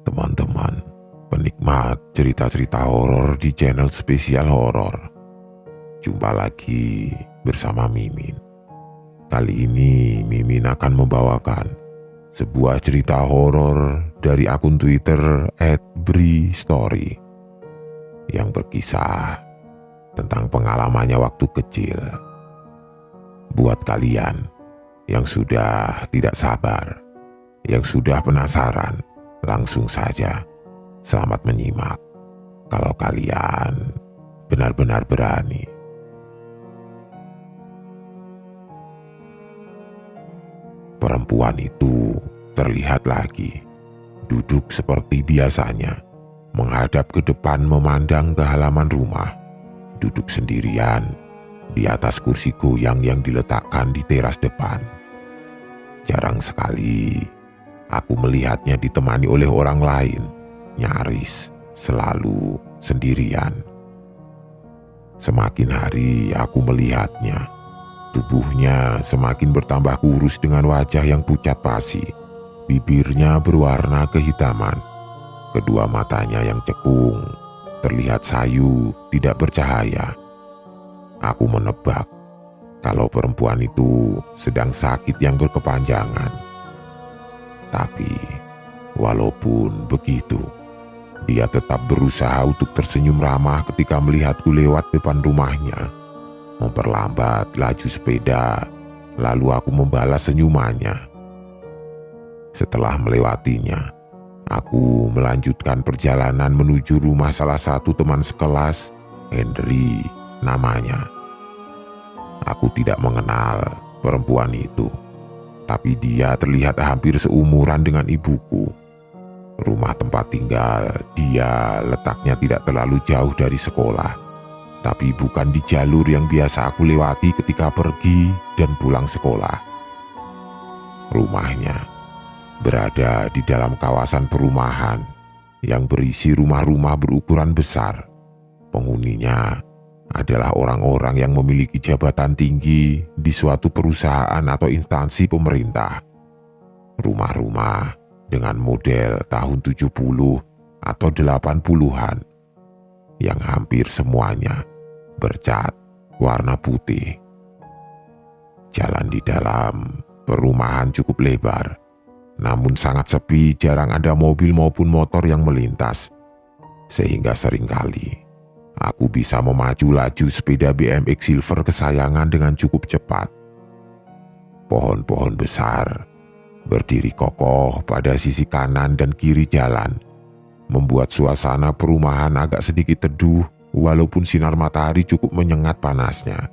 teman-teman penikmat cerita-cerita horor di channel spesial horor. Jumpa lagi bersama Mimin. Kali ini Mimin akan membawakan sebuah cerita horor dari akun Twitter @bristory yang berkisah tentang pengalamannya waktu kecil. Buat kalian yang sudah tidak sabar, yang sudah penasaran, langsung saja selamat menyimak kalau kalian benar-benar berani. Perempuan itu terlihat lagi duduk seperti biasanya, menghadap ke depan memandang ke halaman rumah, duduk sendirian di atas kursi goyang yang diletakkan di teras depan. Jarang sekali aku melihatnya ditemani oleh orang lain, nyaris selalu sendirian. Semakin hari aku melihatnya, tubuhnya semakin bertambah kurus dengan wajah yang pucat pasi, bibirnya berwarna kehitaman, kedua matanya yang cekung terlihat sayu, tidak bercahaya. Aku menebak kalau perempuan itu sedang sakit yang berkepanjangan. Tapi walaupun begitu, dia tetap berusaha untuk tersenyum ramah ketika melihatku lewat depan rumahnya, memperlambat laju sepeda, lalu aku membalas senyumannya. Setelah melewatinya, aku melanjutkan perjalanan menuju rumah salah satu teman sekelas, Henry namanya. Aku tidak mengenal perempuan itu, tapi dia terlihat hampir seumuran dengan ibuku. Rumah tempat tinggal dia letaknya tidak terlalu jauh dari sekolah, tapi bukan di jalur yang biasa aku lewati ketika pergi dan pulang sekolah. Rumahnya berada di dalam kawasan perumahan yang berisi rumah-rumah berukuran besar. Penghuninya adalah orang-orang yang memiliki jabatan tinggi di suatu perusahaan atau instansi pemerintah. Rumah-rumah dengan model tahun 70 atau 80-an yang hampir semuanya bercat warna putih. Jalan di dalam perumahan cukup lebar, namun sangat sepi, jarang ada mobil maupun motor yang melintas, sehingga seringkali aku bisa memacu laju sepeda BMX Silver kesayangan dengan cukup cepat. Pohon-pohon besar berdiri kokoh pada sisi kanan dan kiri jalan, membuat suasana perumahan agak sedikit teduh walaupun sinar matahari cukup menyengat panasnya.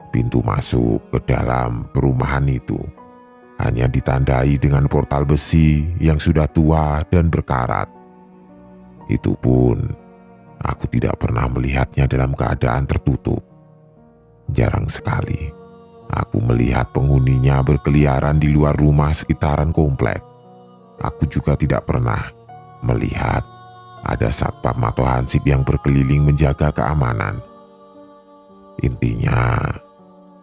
Pintu masuk ke dalam perumahan itu hanya ditandai dengan portal besi yang sudah tua dan berkarat. Itu pun aku tidak pernah melihatnya dalam keadaan tertutup. Jarang sekali aku melihat penghuninya berkeliaran di luar rumah sekitaran komplek. Aku juga tidak pernah melihat ada satpam atau hansip yang berkeliling menjaga keamanan. Intinya,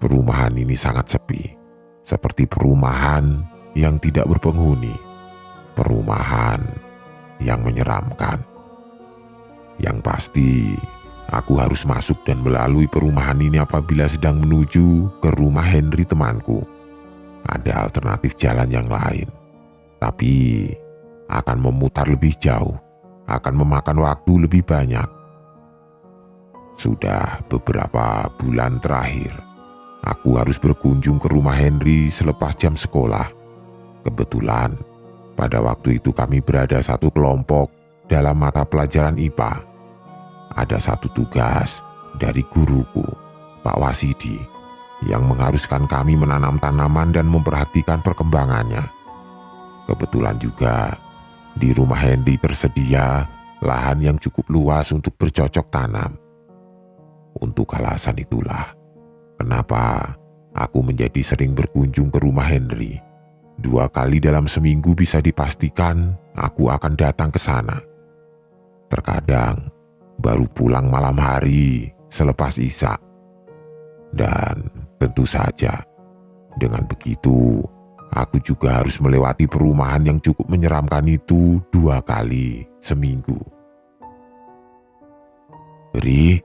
perumahan ini sangat sepi, seperti perumahan yang tidak berpenghuni, perumahan yang menyeramkan. Yang pasti, aku harus masuk dan melalui perumahan ini apabila sedang menuju ke rumah Henry temanku. Ada alternatif jalan yang lain, tapi akan memutar lebih jauh, akan memakan waktu lebih banyak. Sudah beberapa bulan terakhir, aku harus berkunjung ke rumah Henry selepas jam sekolah. Kebetulan, pada waktu itu kami berada satu kelompok dalam mata pelajaran IPA. Ada satu tugas dari guruku, Pak Wasidi, yang mengharuskan kami menanam tanaman dan memperhatikan perkembangannya. Kebetulan juga di rumah Henry tersedia lahan yang cukup luas untuk bercocok tanam. Untuk alasan itulah kenapa aku menjadi sering berkunjung ke rumah Henry. 2 kali dalam seminggu bisa dipastikan aku akan datang ke sana. Terkadang baru pulang malam hari selepas Isya. Dan tentu saja dengan begitu Aku juga harus melewati perumahan yang cukup menyeramkan itu 2 kali seminggu. "Bri,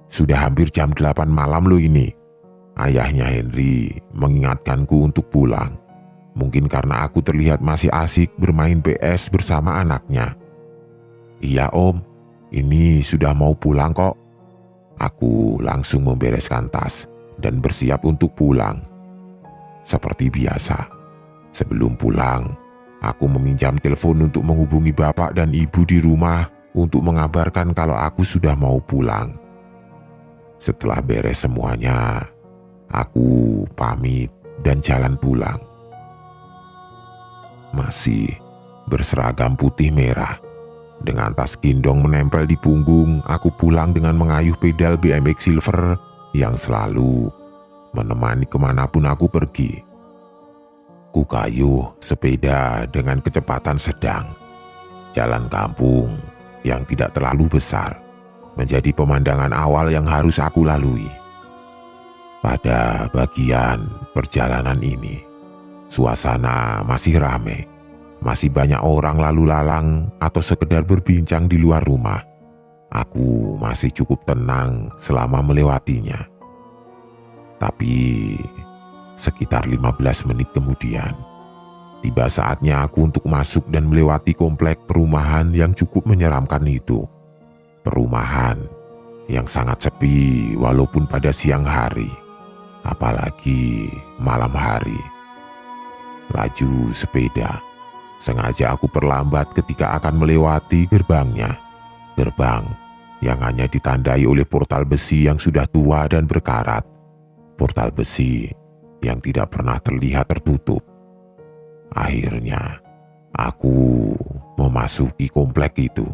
sudah hampir jam 8 malam loh ini." Ayahnya Henry mengingatkanku untuk pulang. Mungkin karena aku terlihat masih asik bermain PS bersama anaknya. "Iya om, ini sudah mau pulang kok." Aku langsung membereskan tas dan bersiap untuk pulang. Seperti biasa, sebelum pulang, aku meminjam telepon untuk menghubungi bapak dan ibu di rumah untuk mengabarkan kalau aku sudah mau pulang. Setelah beres semuanya, aku pamit dan jalan pulang. Masih berseragam putih merah, dengan tas gendong menempel di punggung, aku pulang dengan mengayuh pedal BMX Silver yang selalu menemani kemanapun aku pergi. Ku kayuh sepeda dengan kecepatan sedang. Jalan kampung yang tidak terlalu besar menjadi pemandangan awal yang harus aku lalui. Pada bagian perjalanan ini, suasana masih ramai. Masih banyak orang lalu lalang atau sekedar berbincang di luar rumah. Aku masih cukup tenang selama melewatinya. Tapi sekitar 15 menit kemudian, tiba saatnya aku untuk masuk dan melewati komplek perumahan yang cukup menyeramkan itu. Perumahan yang sangat sepi walaupun pada siang hari, apalagi malam hari. Laju sepeda sengaja aku perlambat ketika akan melewati gerbangnya. Gerbang yang hanya ditandai oleh portal besi yang sudah tua dan berkarat. Portal besi yang tidak pernah terlihat tertutup. Akhirnya, aku memasuki komplek itu.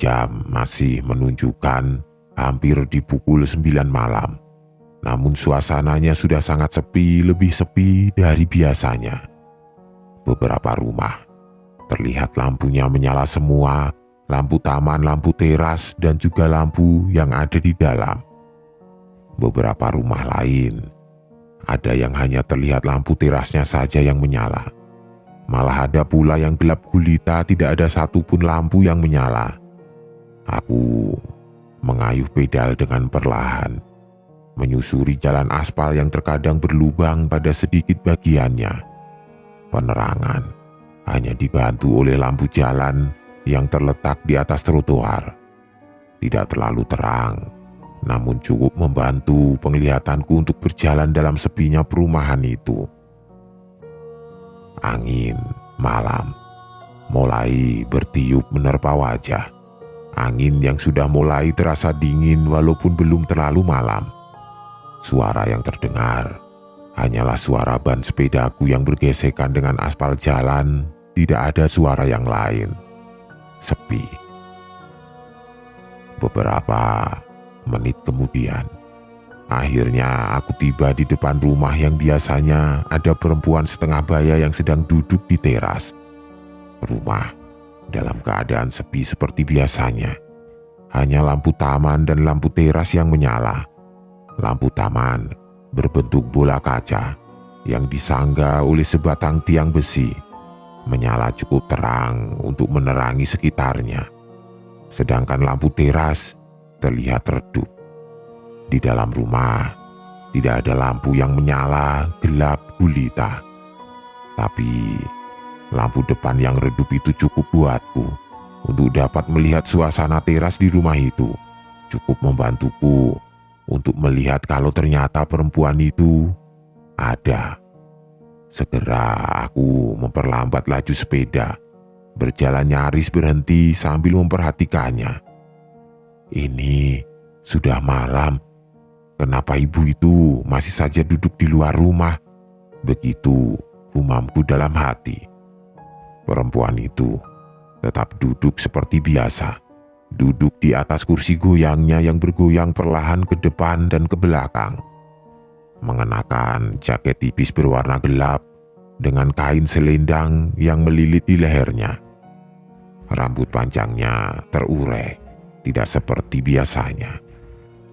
Jam masih menunjukkan hampir di pukul 9 malam. Namun suasananya sudah sangat sepi, lebih sepi dari biasanya. Beberapa rumah terlihat lampunya menyala semua, lampu taman, lampu teras, dan juga lampu yang ada di dalam. Beberapa rumah lain, ada yang hanya terlihat lampu terasnya saja yang menyala. Malah ada pula yang gelap gulita, tidak ada satupun lampu yang menyala. Aku mengayuh pedal dengan perlahan, menyusuri jalan aspal yang terkadang berlubang pada sedikit bagiannya. Penerangan hanya dibantu oleh lampu jalan yang terletak di atas trotoar. Tidak terlalu terang, namun cukup membantu penglihatanku untuk berjalan dalam sepinya perumahan itu. Angin malam mulai bertiup menerpa wajah. Angin yang sudah mulai terasa dingin walaupun belum terlalu malam. Suara yang terdengar hanyalah suara ban sepedaku yang bergesekan dengan aspal jalan, tidak ada suara yang lain. Sepi. Beberapa menit kemudian, akhirnya aku tiba di depan rumah yang biasanya ada perempuan setengah baya yang sedang duduk di teras. Rumah dalam keadaan sepi seperti biasanya. Hanya lampu taman dan lampu teras yang menyala. Lampu taman berbentuk bola kaca yang disangga oleh sebatang tiang besi, menyala cukup terang untuk menerangi sekitarnya. Sedangkan lampu teras terlihat redup. Di dalam rumah tidak ada lampu yang menyala, gelap gulita. Tapi lampu depan yang redup itu cukup buatku untuk dapat melihat suasana teras di rumah itu. Cukup membantuku untuk melihat kalau ternyata perempuan itu ada. Segera aku memperlambat laju sepeda, berjalan nyaris berhenti sambil memperhatikannya. Ini sudah malam, kenapa ibu itu masih saja duduk di luar rumah? Begitu gumamku dalam hati. Perempuan itu tetap duduk seperti biasa. Duduk di atas kursi goyangnya yang bergoyang perlahan ke depan dan ke belakang. Mengenakan jaket tipis berwarna gelap dengan kain selendang yang melilit di lehernya. Rambut panjangnya terurai, tidak seperti biasanya.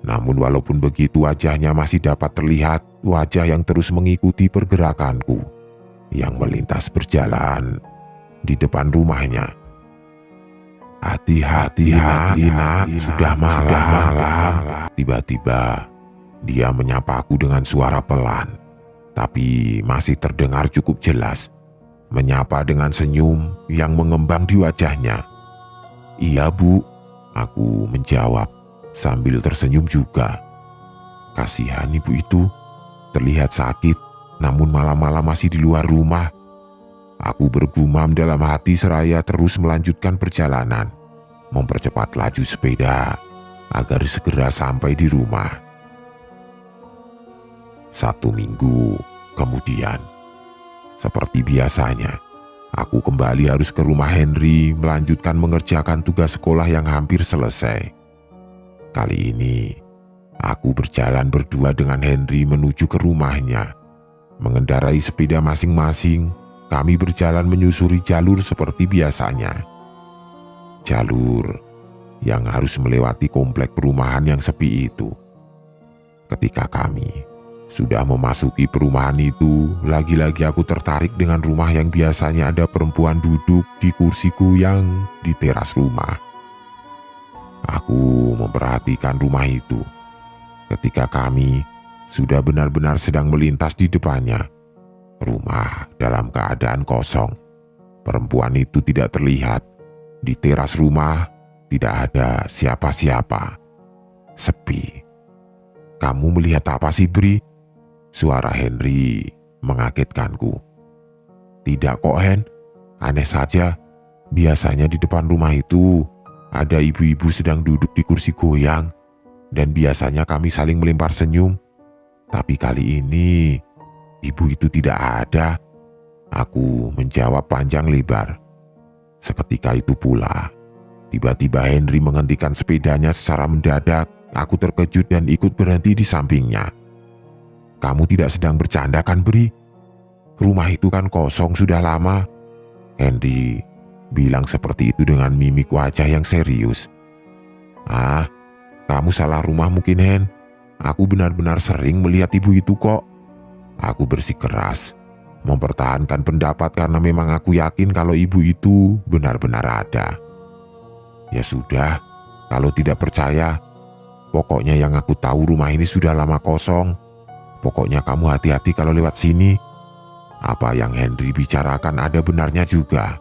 Namun walaupun begitu wajahnya masih dapat terlihat wajah yang terus mengikuti pergerakanku yang melintas berjalan di depan rumahnya. "Hati-hati nak, sudah malam." Tiba-tiba dia menyapaku dengan suara pelan, tapi masih terdengar cukup jelas. Menyapa dengan senyum yang mengembang di wajahnya. "Iya Bu," aku menjawab sambil tersenyum juga. Kasihan ibu itu, terlihat sakit, namun malam-malam masih di luar rumah. Aku bergumam dalam hati seraya terus melanjutkan perjalanan, mempercepat laju sepeda agar segera sampai di rumah. 1 minggu kemudian, seperti biasanya, aku kembali harus ke rumah Henry melanjutkan mengerjakan tugas sekolah yang hampir selesai. Kali ini, aku berjalan berdua dengan Henry menuju ke rumahnya. Mengendarai sepeda masing-masing, kami berjalan menyusuri jalur seperti biasanya. Jalur yang harus melewati komplek perumahan yang sepi itu. Ketika kami sudah memasuki perumahan itu, lagi-lagi aku tertarik dengan rumah yang biasanya ada perempuan duduk di kursi goyang di teras rumah. Aku memperhatikan rumah itu. Ketika kami sudah benar-benar sedang melintas di depannya, rumah dalam keadaan kosong. Perempuan itu tidak terlihat. Di teras rumah tidak ada siapa-siapa. Sepi. "Kamu melihat apa sih, Bri?" Suara Henry mengagetkanku. "Tidak kok, Hen. Aneh saja. Biasanya di depan rumah itu ada ibu-ibu sedang duduk di kursi goyang, dan biasanya kami saling melempar senyum. Tapi kali ini ibu itu tidak ada." Aku menjawab panjang lebar. Seketika itu pula, tiba-tiba Henry menghentikan sepedanya secara mendadak. Aku terkejut dan ikut berhenti di sampingnya. "Kamu tidak sedang bercanda kan, Bri? Rumah itu kan kosong sudah lama." Henry bilang seperti itu dengan mimik wajah yang serius. "Ah, kamu salah rumah mungkin, Hen. Aku benar-benar sering melihat ibu itu kok." Aku bersikeras mempertahankan pendapat karena memang aku yakin kalau ibu itu benar-benar ada. "Ya sudah, kalau tidak percaya, pokoknya yang aku tahu rumah ini sudah lama kosong. Pokoknya kamu hati-hati kalau lewat sini." Apa yang Henry bicarakan ada benarnya juga.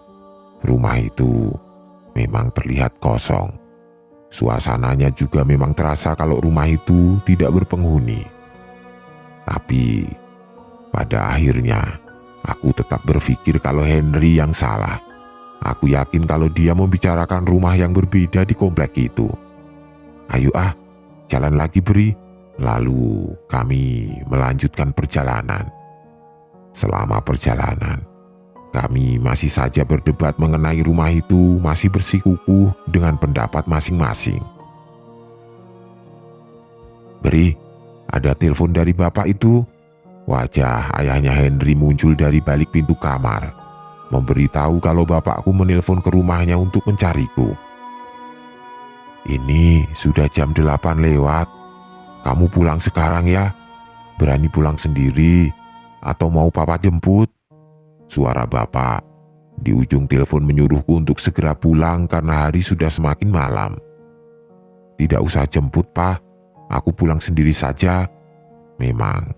Rumah itu memang terlihat kosong. Suasananya juga memang terasa kalau rumah itu tidak berpenghuni. Tapi pada akhirnya aku tetap berpikir kalau Henry yang salah. Aku yakin kalau dia membicarakan rumah yang berbeda di komplek itu. "Ayo jalan lagi, Bri." Lalu kami melanjutkan perjalanan. Selama perjalanan, kami masih saja berdebat mengenai rumah itu, masih bersikukuh dengan pendapat masing-masing. "Bri, ada telepon dari bapak itu." Wajah ayahnya Henry muncul dari balik pintu kamar, memberitahu kalau bapakku menelpon ke rumahnya untuk mencariku. "Ini sudah jam 8 lewat. Kamu pulang sekarang ya? Berani pulang sendiri atau mau papa jemput?" Suara bapak di ujung telepon menyuruhku untuk segera pulang karena hari sudah semakin malam. "Tidak usah jemput, Pak. Aku pulang sendiri saja." Memang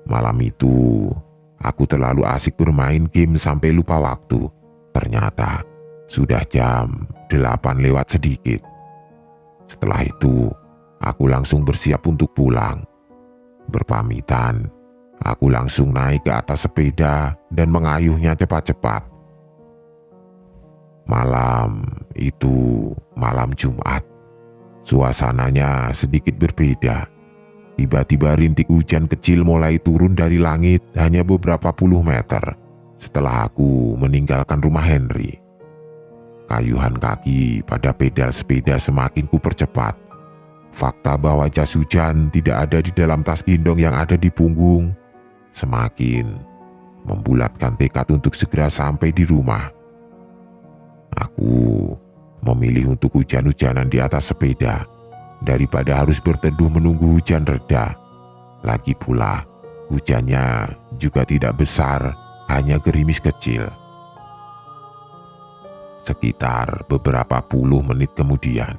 malam itu aku terlalu asik bermain game sampai lupa waktu. Ternyata sudah jam 8 lewat sedikit. Setelah itu aku langsung bersiap untuk pulang. Berpamitan, aku langsung naik ke atas sepeda dan mengayuhnya cepat-cepat. Malam itu malam Jumat. Suasananya sedikit berbeda. Tiba-tiba rintik hujan kecil mulai turun dari langit hanya beberapa puluh meter setelah aku meninggalkan rumah Henry. Kayuhan kaki pada pedal sepeda semakin kupercepat. Fakta bahwa jas hujan tidak ada di dalam tas gendong yang ada di punggung semakin membulatkan tekad untuk segera sampai di rumah. Aku memilih untuk hujan-hujanan di atas sepeda daripada harus berteduh menunggu hujan reda. Lagi pula, Hujannya juga tidak besar, hanya gerimis kecil. Sekitar beberapa puluh menit kemudian,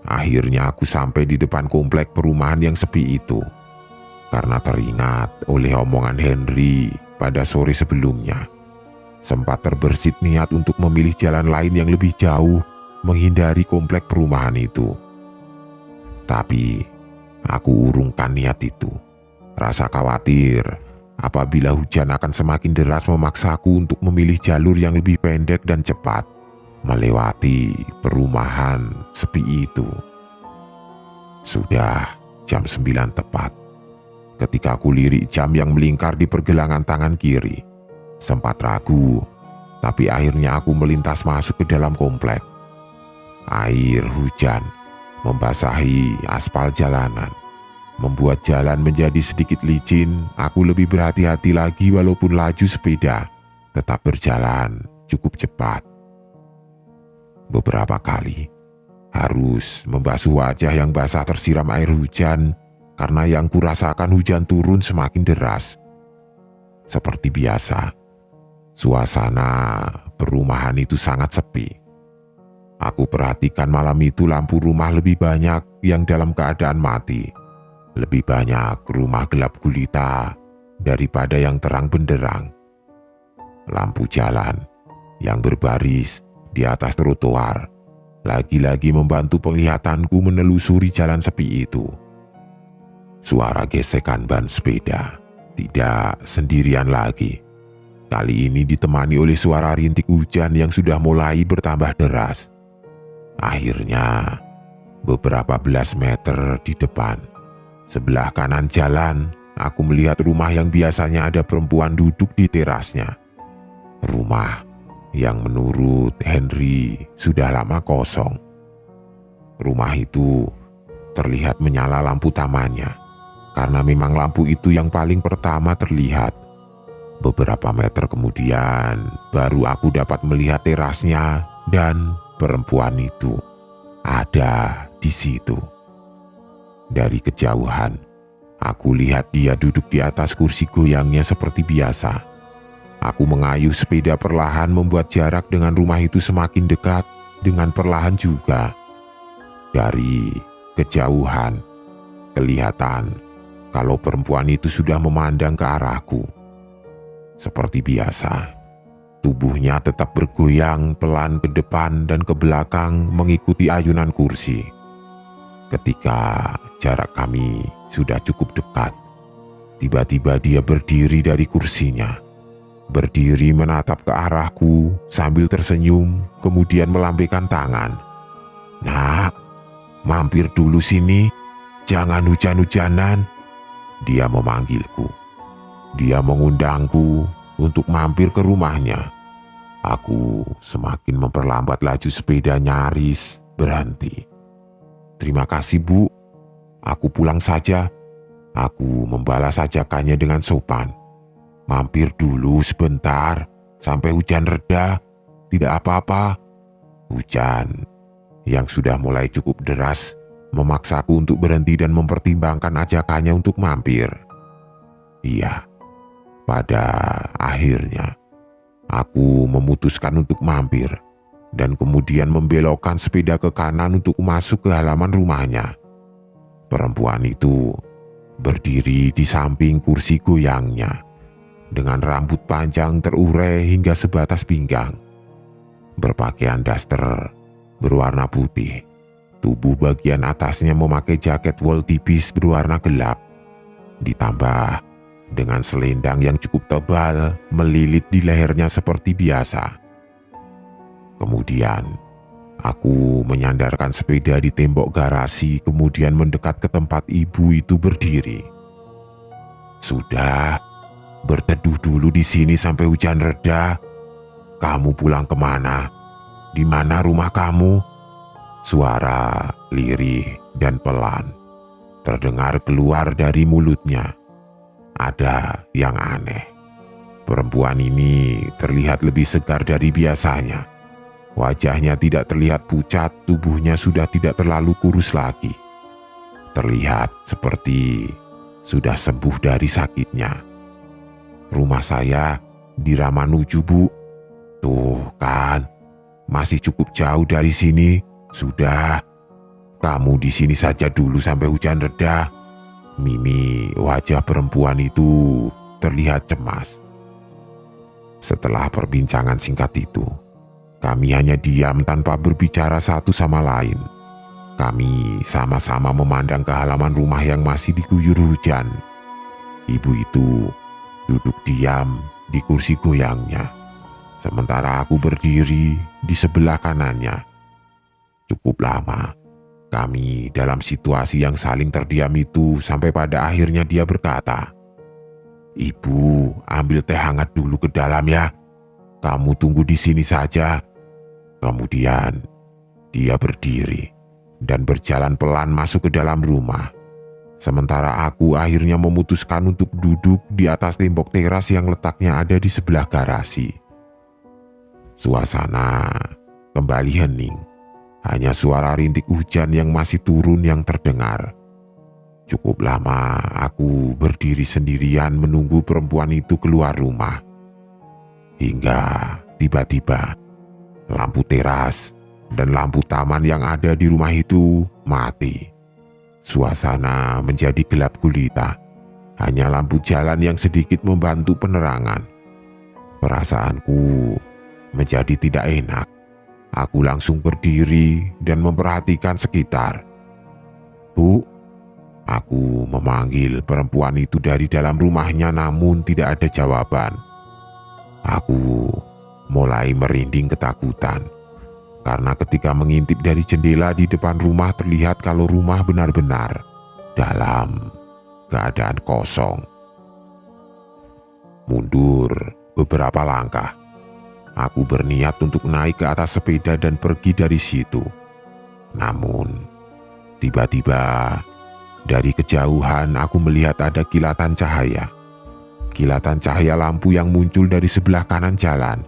akhirnya aku sampai di depan komplek perumahan yang sepi itu. Karena teringat oleh omongan Henry pada sore sebelumnya, sempat terbersit niat untuk memilih jalan lain yang lebih jauh menghindari komplek perumahan itu. Tapi aku urungkan niat itu. Rasa khawatir apabila hujan akan semakin deras memaksaku untuk memilih jalur yang lebih pendek dan cepat melewati perumahan sepi itu. Sudah jam 9 tepat ketika aku lirik jam yang melingkar di pergelangan tangan kiri. Sempat ragu, tapi akhirnya aku melintas masuk ke dalam komplek. Air hujan membasahi aspal jalanan, membuat jalan menjadi sedikit licin. Aku lebih berhati-hati lagi walaupun laju sepeda tetap berjalan cukup cepat. Beberapa kali harus membasuh wajah yang basah tersiram air hujan karena yang kurasakan hujan turun semakin deras. Seperti biasa, suasana perumahan itu sangat sepi. Aku perhatikan malam itu lampu rumah lebih banyak yang dalam keadaan mati. Lebih banyak rumah gelap gulita daripada yang terang benderang. Lampu jalan yang berbaris di atas trotoar lagi-lagi membantu penglihatanku menelusuri jalan sepi itu. Suara gesekan ban sepeda tidak sendirian lagi. Kali ini ditemani oleh suara rintik hujan yang sudah mulai bertambah deras. Akhirnya, beberapa belas meter di depan, sebelah kanan jalan, aku melihat rumah yang biasanya ada perempuan duduk di terasnya. Rumah yang menurut Henry sudah lama kosong. Rumah itu terlihat menyala lampu tamannya, karena memang lampu itu yang paling pertama terlihat. Beberapa meter kemudian, baru aku dapat melihat terasnya dan perempuan itu ada di situ. Dari kejauhan, aku lihat dia duduk di atas kursi goyangnya seperti biasa. Aku mengayuh sepeda perlahan membuat jarak dengan rumah itu semakin dekat dengan perlahan juga. Dari kejauhan, kelihatan kalau perempuan itu sudah memandang ke arahku. Seperti biasa, tubuhnya tetap bergoyang pelan ke depan dan ke belakang mengikuti ayunan kursi. Ketika jarak kami sudah cukup dekat, tiba-tiba dia berdiri dari kursinya. Berdiri menatap ke arahku sambil tersenyum, kemudian melambaikan tangan. "Nak, mampir dulu sini, jangan hujan-hujanan." Dia memanggilku. Dia mengundangku untuk mampir ke rumahnya. Aku semakin memperlambat laju sepeda, nyaris berhenti. "Terima kasih, Bu. Aku pulang saja." Aku membalas ajakannya dengan sopan. "Mampir dulu sebentar, sampai hujan reda. Tidak apa-apa." Hujan yang sudah mulai cukup deras memaksaku untuk berhenti dan mempertimbangkan ajakannya untuk mampir. Iya, pada akhirnya aku memutuskan untuk mampir dan kemudian membelokkan sepeda ke kanan untuk masuk ke halaman rumahnya. Perempuan itu berdiri di samping kursi goyangnya dengan rambut panjang terurai hingga sebatas pinggang. Berpakaian daster berwarna putih. Tubuh bagian atasnya memakai jaket wol tipis berwarna gelap, ditambah dengan selendang yang cukup tebal melilit di lehernya seperti biasa. Kemudian, aku menyandarkan sepeda di tembok garasi, kemudian mendekat ke tempat ibu itu berdiri. "Sudah, berteduh dulu di sini sampai hujan reda. Kamu pulang kemana? Di mana rumah kamu?" Suara lirih dan pelan terdengar keluar dari mulutnya. Ada yang aneh. Perempuan ini terlihat lebih segar dari biasanya. Wajahnya tidak terlihat pucat, tubuhnya sudah tidak terlalu kurus lagi. Terlihat seperti sudah sembuh dari sakitnya. Rumah saya di Ramanuju, Bu. Tuh kan, masih cukup jauh dari sini. Sudah, kamu di sini saja dulu sampai hujan reda. Mimi, wajah perempuan itu terlihat cemas. Setelah perbincangan singkat itu, kami hanya diam tanpa berbicara satu sama lain. Kami sama-sama memandang ke halaman rumah yang masih diguyur hujan. Ibu itu duduk diam di kursi goyangnya, sementara aku berdiri di sebelah kanannya. Cukup lama kami dalam situasi yang saling terdiam itu sampai pada akhirnya dia berkata, "Ibu, ambil teh hangat dulu ke dalam ya. Kamu tunggu di sini saja." Kemudian dia berdiri dan berjalan pelan masuk ke dalam rumah. Sementara aku akhirnya memutuskan untuk duduk di atas tembok teras yang letaknya ada di sebelah garasi. Suasana kembali hening. Hanya suara rintik hujan yang masih turun yang terdengar. Cukup lama aku berdiri sendirian menunggu perempuan itu keluar rumah. Hingga tiba-tiba lampu teras dan lampu taman yang ada di rumah itu mati. Suasana menjadi gelap gulita. Hanya lampu jalan yang sedikit membantu penerangan. Perasaanku menjadi tidak enak. Aku langsung berdiri dan memperhatikan sekitar. "Bu," aku memanggil perempuan itu dari dalam rumahnya, namun tidak ada jawaban. Aku mulai merinding ketakutan. Karena ketika mengintip dari jendela di depan rumah terlihat kalau rumah benar-benar dalam keadaan kosong. Mundur beberapa langkah, aku berniat untuk naik ke atas sepeda dan pergi dari situ. Namun, tiba-tiba dari kejauhan aku melihat ada kilatan cahaya. Kilatan cahaya lampu yang muncul dari sebelah kanan jalan.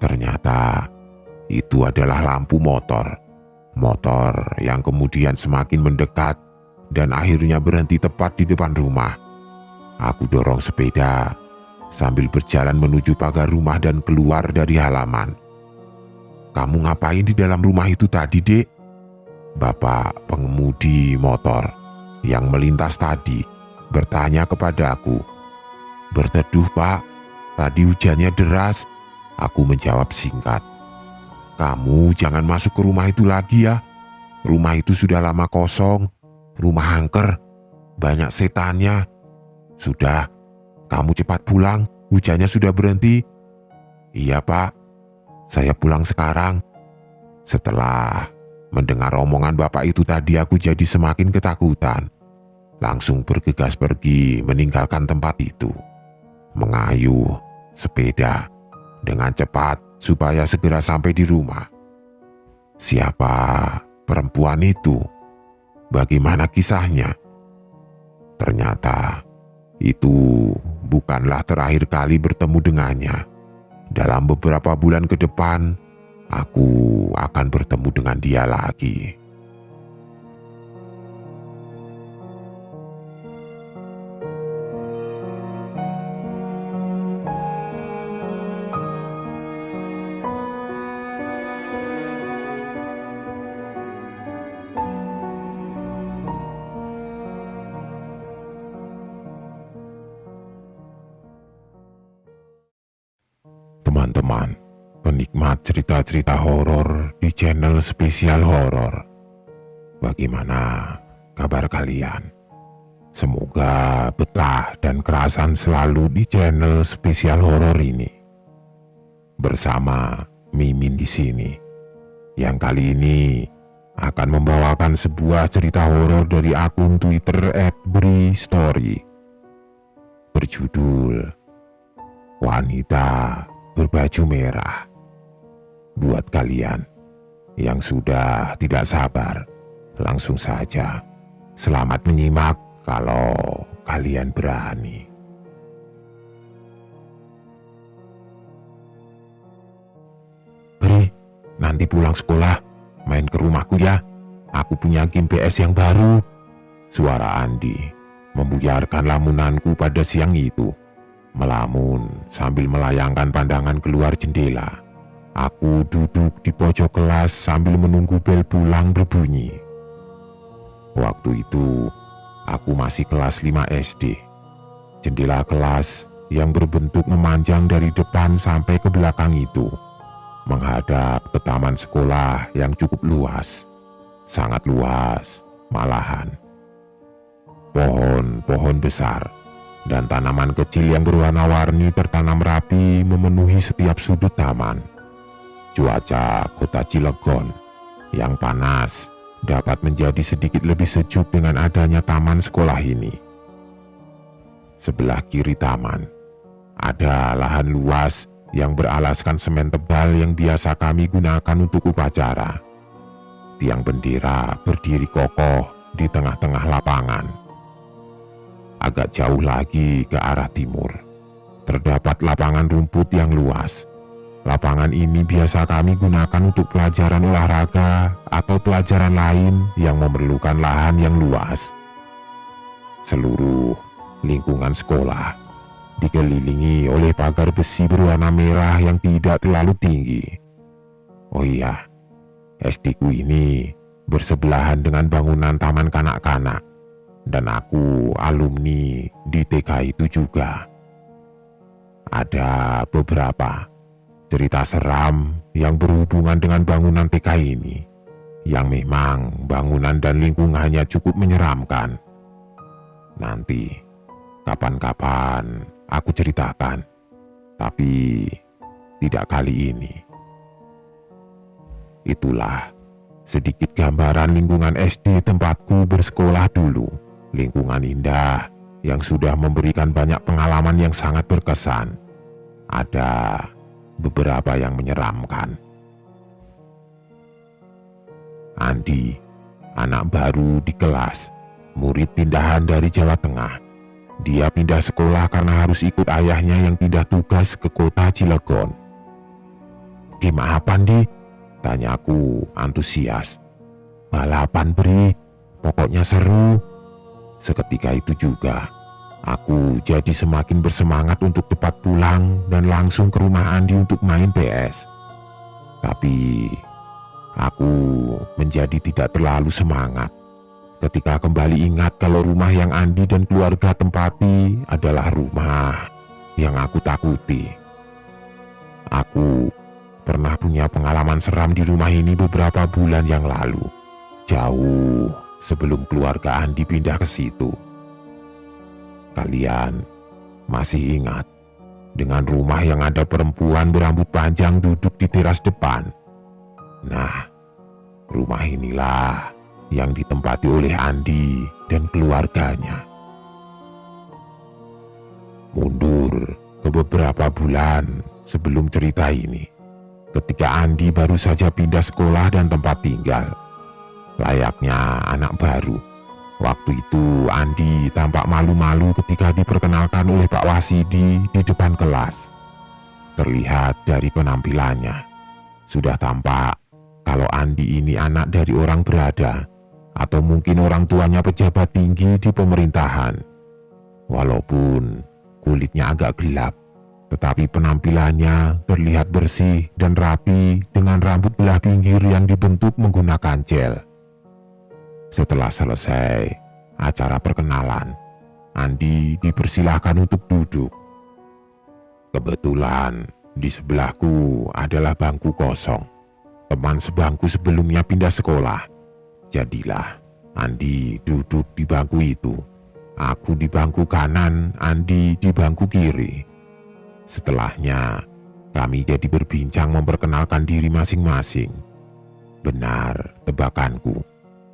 Ternyata itu adalah lampu motor. Motor yang kemudian semakin mendekat dan akhirnya berhenti tepat di depan rumah. Aku dorong sepeda sambil berjalan menuju pagar rumah dan keluar dari halaman. "Kamu ngapain di dalam rumah itu tadi, Dek?" Bapak pengemudi motor yang melintas tadi bertanya kepadaku. "Berteduh, Pak. Tadi hujannya deras," aku menjawab singkat. "Kamu jangan masuk ke rumah itu lagi ya. Rumah itu sudah lama kosong. Rumah angker. Banyak setannya. Sudah, kamu cepat pulang. Hujannya sudah berhenti." "Iya, Pak. Saya pulang sekarang." Setelah mendengar omongan bapak itu tadi, aku jadi semakin ketakutan. Langsung bergegas pergi meninggalkan tempat itu. Mengayuh sepeda dengan cepat supaya segera sampai di rumah. Siapa perempuan itu? Bagaimana kisahnya? Ternyata itu bukanlah terakhir kali bertemu dengannya. Dalam beberapa bulan ke depan, aku akan bertemu dengan dia lagi. Teman-teman, penikmat cerita-cerita horor di channel Spesial Horor. Bagaimana kabar kalian? Semoga betah dan kerasan selalu di channel Spesial Horor ini. Bersama Mimin di sini, yang kali ini akan membawakan sebuah cerita horor dari akun Twitter @bristory berjudul Wanita Berbaju Merah. Buat kalian yang sudah tidak sabar, langsung saja selamat menyimak kalau kalian berani. "Bri, nanti pulang sekolah main ke rumahku ya. Aku punya game PS yang baru." Suara Andi membuyarkan lamunanku pada siang itu. Melamun sambil melayangkan pandangan keluar jendela. Aku duduk di pojok kelas sambil menunggu bel pulang berbunyi. Waktu itu aku masih kelas 5 SD. Jendela kelas yang berbentuk memanjang dari depan sampai ke belakang itu menghadap ke taman sekolah yang cukup luas. Sangat luas malahan. Pohon-pohon besar dan tanaman kecil yang berwarna-warni tertanam rapi memenuhi setiap sudut taman. Cuaca kota Cilegon yang panas dapat menjadi sedikit lebih sejuk dengan adanya taman sekolah ini. Sebelah kiri taman ada lahan luas yang beralaskan semen tebal yang biasa kami gunakan untuk upacara. Tiang bendera berdiri kokoh di tengah-tengah lapangan. Agak jauh lagi ke arah timur, terdapat lapangan rumput yang luas. Lapangan ini biasa kami gunakan untuk pelajaran olahraga atau pelajaran lain yang memerlukan lahan yang luas. Seluruh lingkungan sekolah dikelilingi oleh pagar besi berwarna merah yang tidak terlalu tinggi. Oh iya, SD ku ini bersebelahan dengan bangunan taman kanak-kanak. Dan aku alumni di TK itu juga. Ada beberapa cerita seram yang berhubungan dengan bangunan TK ini, yang memang bangunan dan lingkungannya cukup menyeramkan. Nanti kapan-kapan aku ceritakan, tapi tidak kali ini. Itulah sedikit gambaran lingkungan SD tempatku bersekolah dulu. Lingkungan indah yang sudah memberikan banyak pengalaman yang sangat berkesan. Ada beberapa yang menyeramkan. Andi, anak baru di kelas, murid pindahan dari Jawa Tengah. Dia pindah sekolah karena harus ikut ayahnya yang pindah tugas ke kota Cilegon. "Game apa, Di?" tanyaku antusias. "Balapan, Bri, pokoknya seru." Seketika itu juga, aku jadi semakin bersemangat untuk cepat pulang dan langsung ke rumah Andi untuk main PS. Tapi, aku menjadi tidak terlalu semangat ketika kembali ingat kalau rumah yang Andi dan keluarga tempati adalah rumah yang aku takuti. Aku pernah punya pengalaman seram di rumah ini beberapa bulan yang lalu, jauh sebelum keluarga Andi pindah ke situ. Kalian masih ingat dengan rumah yang ada perempuan berambut panjang duduk di teras depan? Nah, rumah inilah yang ditempati oleh Andi dan keluarganya. Mundur ke beberapa bulan sebelum cerita ini, ketika Andi baru saja pindah sekolah dan tempat tinggal. Layaknya anak baru, waktu itu Andi tampak malu-malu ketika diperkenalkan oleh Pak Wasidi di depan kelas. Terlihat dari penampilannya, sudah tampak kalau Andi ini anak dari orang berada, atau mungkin orang tuanya pejabat tinggi di pemerintahan. Walaupun kulitnya agak gelap, tetapi penampilannya terlihat bersih dan rapi dengan rambut belah pinggir yang dibentuk menggunakan gel. Setelah selesai acara perkenalan, Andi dipersilahkan untuk duduk. Kebetulan di sebelahku adalah bangku kosong. Teman sebangku sebelumnya pindah sekolah. Jadilah Andi duduk di bangku itu. Aku di bangku kanan, Andi di bangku kiri. Setelahnya, kami jadi berbincang memperkenalkan diri masing-masing. Benar tebakanku.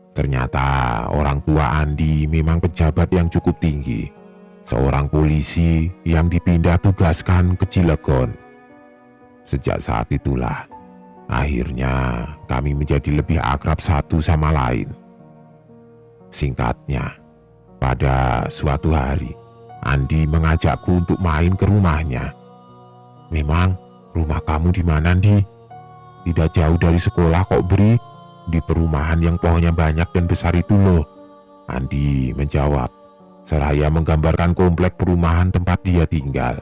Ternyata orang tua Andi memang pejabat yang cukup tinggi. Seorang polisi yang dipindah tugaskan ke Cilegon. Sejak saat itulah, akhirnya kami menjadi lebih akrab satu sama lain. Singkatnya, pada suatu hari, Andi mengajakku untuk main ke rumahnya. "Memang rumah kamu di mana, Di?" "Tidak jauh dari sekolah kok, Bri. Di perumahan yang pohonnya banyak dan besar itu loh," Andi menjawab seraya menggambarkan komplek perumahan tempat dia tinggal.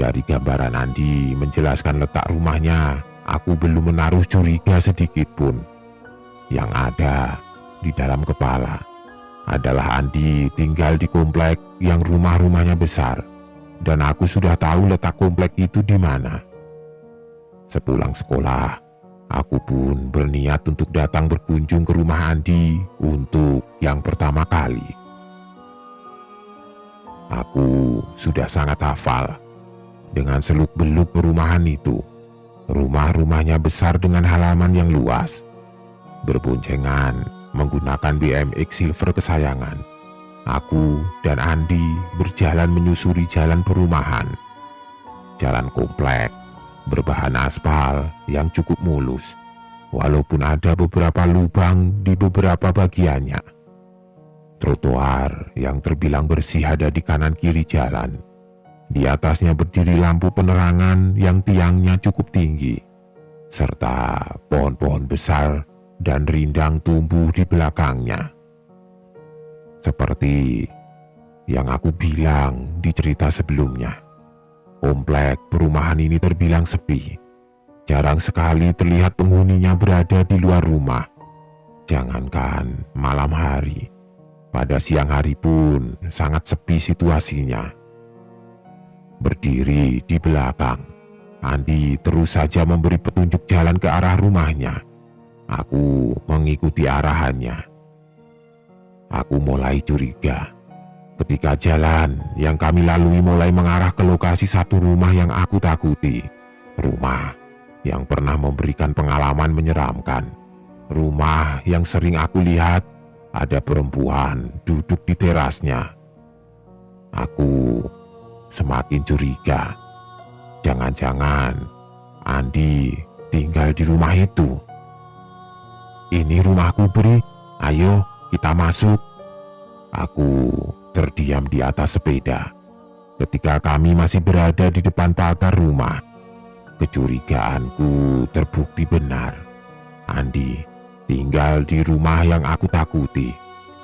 Dari gambaran Andi menjelaskan letak rumahnya, aku belum menaruh curiga sedikit pun. Yang ada di dalam kepala adalah Andi tinggal di komplek yang rumah-rumahnya besar, dan aku sudah tahu letak komplek itu di mana. Sepulang sekolah, aku pun berniat untuk datang berkunjung ke rumah Andi untuk yang pertama kali. Aku sudah sangat hafal dengan seluk-beluk perumahan itu. Rumah-rumahnya besar dengan halaman yang luas. Berboncengan menggunakan BMX Silver kesayangan, aku dan Andi berjalan menyusuri jalan perumahan. Jalan komplek berbahan aspal yang cukup mulus, walaupun ada beberapa lubang di beberapa bagiannya. Trotoar yang terbilang bersih ada di kanan kiri jalan. Di atasnya berdiri lampu penerangan yang tiangnya cukup tinggi, serta pohon-pohon besar dan rindang tumbuh di belakangnya. Seperti yang aku bilang di cerita sebelumnya, komplek perumahan ini terbilang sepi. Jarang sekali terlihat penghuninya berada di luar rumah. Jangankan malam hari, pada siang hari pun sangat sepi situasinya. Berdiri di belakang, Andi terus saja memberi petunjuk jalan ke arah rumahnya. Aku mengikuti arahannya. Aku mulai curiga ketika jalan yang kami lalui mulai mengarah ke lokasi satu rumah yang aku takuti. Rumah yang pernah memberikan pengalaman menyeramkan. Rumah yang sering aku lihat ada perempuan duduk di terasnya. Aku semakin curiga. Jangan-jangan Andi tinggal di rumah itu. "Ini rumahku, Bri. Ayo kita masuk." Aku terdiam di atas sepeda. Ketika kami masih berada di depan pagar rumah, kecurigaanku terbukti benar. Andi tinggal di rumah yang aku takuti.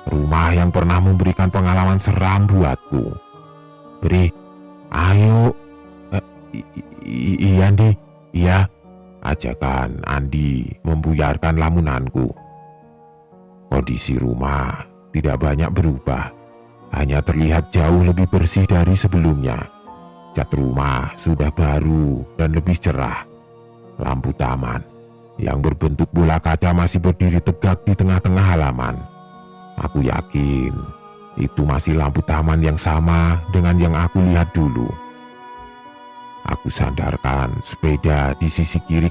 Rumah yang pernah memberikan pengalaman seram buatku. "Bri, ayo." Iya, Andi. Iya. Ajakan Andi membuyarkan lamunanku. Kondisi rumah tidak banyak berubah, hanya terlihat jauh lebih bersih dari sebelumnya. Cat rumah sudah baru dan lebih cerah. Lampu taman yang berbentuk bola kaca masih berdiri tegak di tengah-tengah halaman. Aku yakin itu masih lampu taman yang sama dengan yang aku lihat dulu. Aku sandarkan sepeda di sisi kiri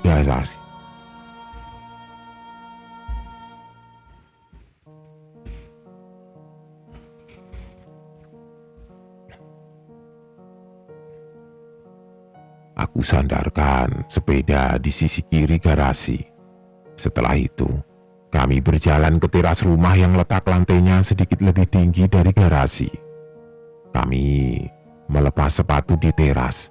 garasi. Setelah itu, kami berjalan ke teras rumah yang letak lantainya sedikit lebih tinggi dari garasi. Kami melepas sepatu di teras.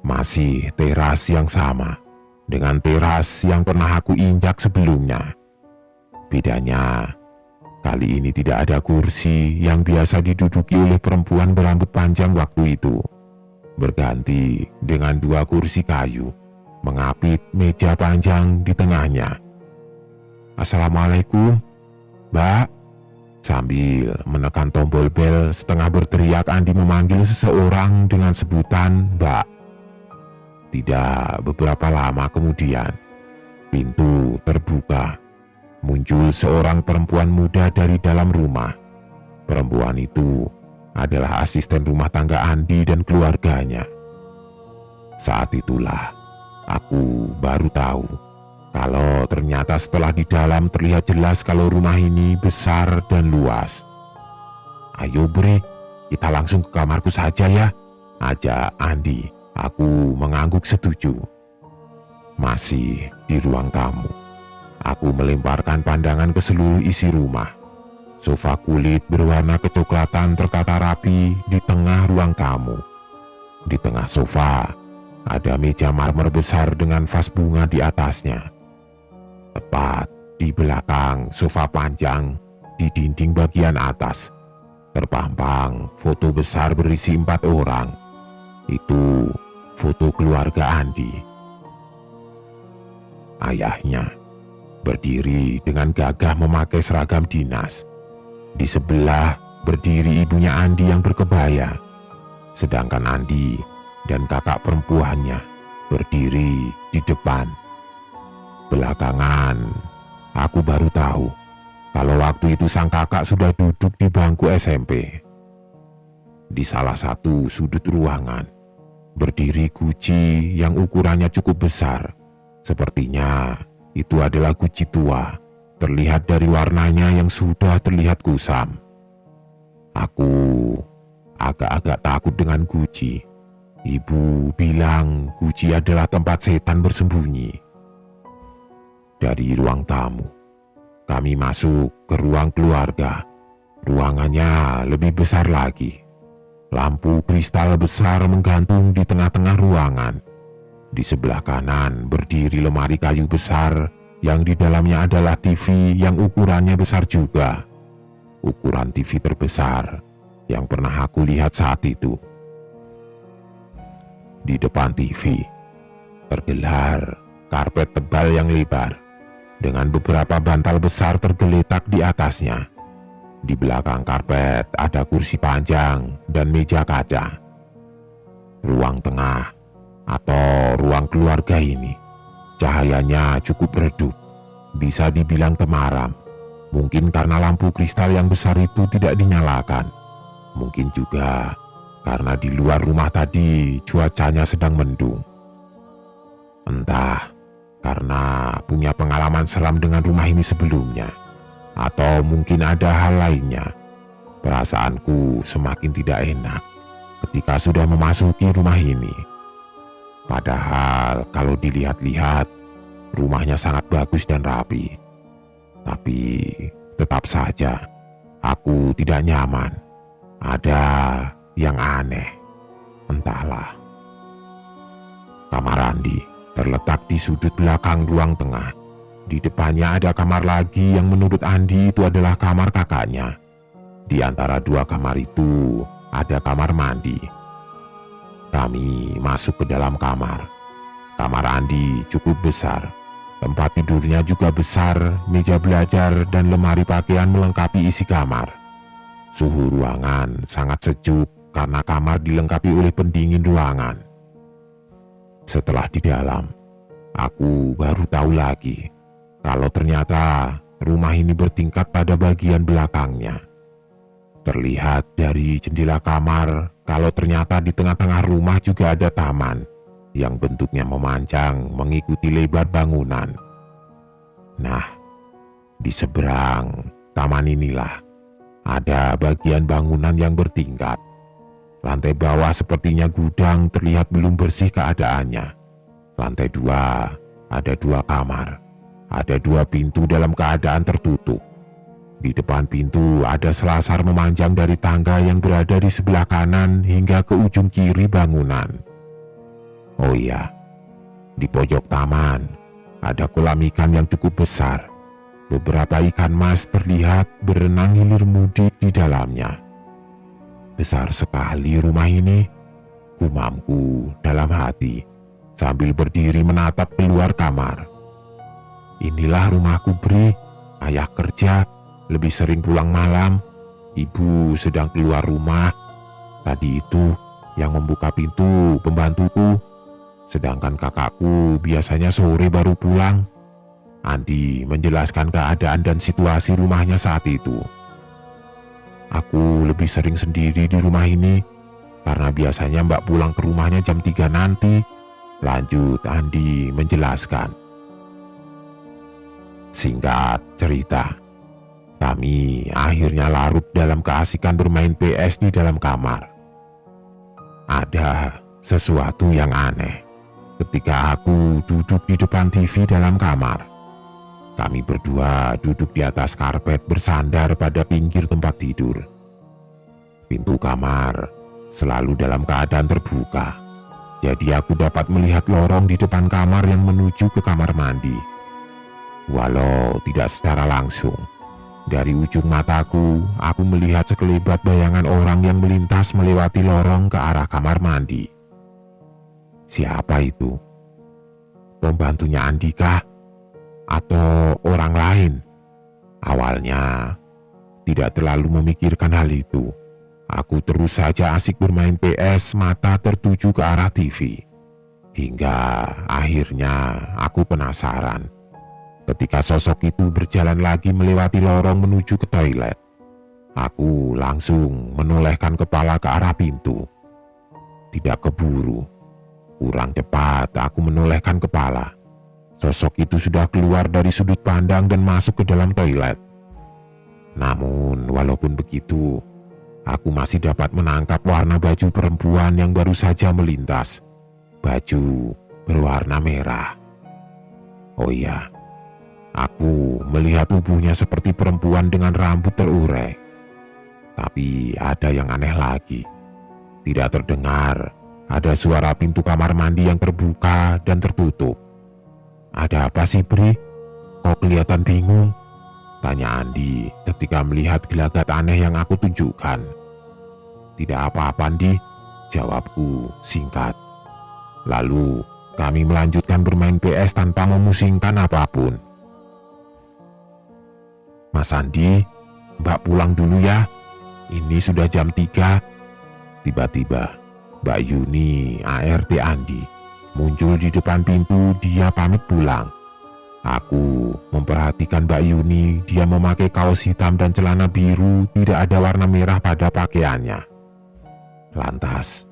Masih teras yang sama dengan teras yang pernah aku injak sebelumnya. Bedanya, kali ini tidak ada kursi yang biasa diduduki oleh perempuan berambut panjang waktu itu. Berganti dengan 2 kursi kayu, mengapit meja panjang di tengahnya. "Assalamualaikum, Mbak." Sambil menekan tombol bel setengah berteriak, Andi memanggil seseorang dengan sebutan Mbak. Tidak beberapa lama kemudian, pintu terbuka. Muncul seorang perempuan muda dari dalam rumah. Perempuan itu adalah asisten rumah tangga Andi dan keluarganya. Saat itulah aku baru tahu kalau ternyata setelah di dalam terlihat jelas kalau rumah ini besar dan luas. "Ayo, Bre, kita langsung ke kamarku saja ya," ajak Andi. Aku mengangguk setuju. Masih di ruang tamu, aku melemparkan pandangan ke seluruh isi rumah. Sofa kulit berwarna kecoklatan tertata rapi di tengah ruang tamu. Di tengah sofa, ada meja marmer besar dengan vas bunga di atasnya. Tepat di belakang sofa panjang di dinding bagian atas, terpampang foto besar berisi 4 orang. Itu foto keluarga Andi. Ayahnya berdiri dengan gagah memakai seragam dinas. Di sebelah berdiri ibunya Andi yang berkebaya. Sedangkan Andi dan kakak perempuannya berdiri di depan. Belakangan, aku baru tahu kalau waktu itu sang kakak sudah duduk di bangku SMP. Di salah satu sudut ruangan, berdiri guci yang ukurannya cukup besar. Sepertinya itu adalah guci tua, terlihat dari warnanya yang sudah terlihat kusam. Aku agak-agak takut dengan guci. Ibu bilang guci adalah tempat setan bersembunyi. Dari ruang tamu, kami masuk ke ruang keluarga. Ruangannya lebih besar lagi. Lampu kristal besar menggantung di tengah-tengah ruangan. Di sebelah kanan berdiri lemari kayu besar yang di dalamnya adalah TV yang ukurannya besar juga. Ukuran TV terbesar yang pernah aku lihat saat itu. Di depan TV tergelar karpet tebal yang lebar dengan beberapa bantal besar tergeletak di atasnya. Di belakang karpet ada kursi panjang dan meja kaca. Ruang tengah atau ruang keluarga ini cahayanya cukup redup, bisa dibilang temaram. Mungkin karena lampu kristal yang besar itu tidak dinyalakan. Mungkin juga karena di luar rumah tadi cuacanya sedang mendung. Entah karena punya pengalaman seram dengan rumah ini sebelumnya, atau mungkin ada hal lainnya, perasaanku semakin tidak enak ketika sudah memasuki rumah ini. Padahal kalau dilihat-lihat, rumahnya sangat bagus dan rapi. Tapi tetap saja aku tidak nyaman. Ada yang aneh. Entahlah. Kamar Andi terletak di sudut belakang ruang tengah. Di depannya ada kamar lagi yang menurut Andi itu adalah kamar kakaknya. Di antara dua kamar itu ada kamar mandi. Kami masuk ke dalam kamar. Kamar Andi cukup besar. Tempat tidurnya juga besar, meja belajar dan lemari pakaian melengkapi isi kamar. Suhu ruangan sangat sejuk karena kamar dilengkapi oleh pendingin ruangan. Setelah di dalam, aku baru tahu lagi kalau ternyata rumah ini bertingkat pada bagian belakangnya. Terlihat dari jendela kamar kalau ternyata di tengah-tengah rumah juga ada taman yang bentuknya memanjang mengikuti lebar bangunan. Nah, di seberang taman inilah ada bagian bangunan yang bertingkat. Lantai bawah sepertinya gudang, terlihat belum bersih keadaannya. Lantai 2 ada 2 kamar. Ada 2 pintu dalam keadaan tertutup. Di depan pintu ada selasar memanjang dari tangga yang berada di sebelah kanan hingga ke ujung kiri bangunan. Oh iya, di pojok taman ada kolam ikan yang cukup besar. Beberapa ikan mas terlihat berenang hilir mudik di dalamnya. Besar sekali rumah ini, gumamku dalam hati sambil berdiri menatap keluar kamar. Inilah rumahku, Bri. Ayah kerja, lebih sering pulang malam. Ibu sedang keluar rumah. Tadi itu yang membuka pintu pembantuku. Sedangkan kakakku biasanya sore baru pulang. Andi menjelaskan keadaan dan situasi rumahnya saat itu. Aku lebih sering sendiri di rumah ini karena biasanya Mbak pulang ke rumahnya jam 3 nanti. Lanjut Andi menjelaskan. Singkat cerita, kami akhirnya larut dalam keasikan bermain PS di dalam kamar. Ada sesuatu yang aneh ketika aku duduk di depan TV dalam kamar. Kami berdua duduk di atas karpet bersandar pada pinggir tempat tidur. Pintu kamar selalu dalam keadaan terbuka, jadi aku dapat melihat lorong di depan kamar yang menuju ke kamar mandi. Walau tidak secara langsung, Dari ujung mataku, aku melihat sekelebat bayangan orang yang melintas melewati lorong ke arah kamar mandi. Siapa itu? Pembantunya Andika? Atau orang lain? Awalnya, tidak terlalu memikirkan hal itu. Aku terus saja asik bermain PS, mata tertuju ke arah TV. Hingga akhirnya aku penasaran. Ketika sosok itu berjalan lagi melewati lorong menuju ke toilet, aku langsung menolehkan kepala ke arah pintu. Tidak keburu, kurang cepat aku menolehkan kepala. Sosok itu sudah keluar dari sudut pandang dan masuk ke dalam toilet. Namun walaupun begitu, aku masih dapat menangkap warna baju perempuan yang baru saja melintas. Baju berwarna merah. Oh iya, aku melihat tubuhnya seperti perempuan dengan rambut terurai. Tapi ada yang aneh lagi. Tidak terdengar ada suara pintu kamar mandi yang terbuka dan tertutup. Ada apa sih, Bri? Kok kelihatan bingung? Tanya Andi ketika melihat gelagat aneh yang aku tunjukkan. Tidak apa-apa, Andi, jawabku singkat. Lalu kami melanjutkan bermain PS tanpa memusingkan apapun. Mas Andi, Mbak pulang dulu ya. Ini sudah jam 3. Tiba-tiba Mbak Yuni, ART Andi, muncul di depan pintu. Dia pamit pulang. Aku memperhatikan Mbak Yuni. Dia memakai kaos hitam dan celana biru, tidak ada warna merah pada pakaiannya. Lantas,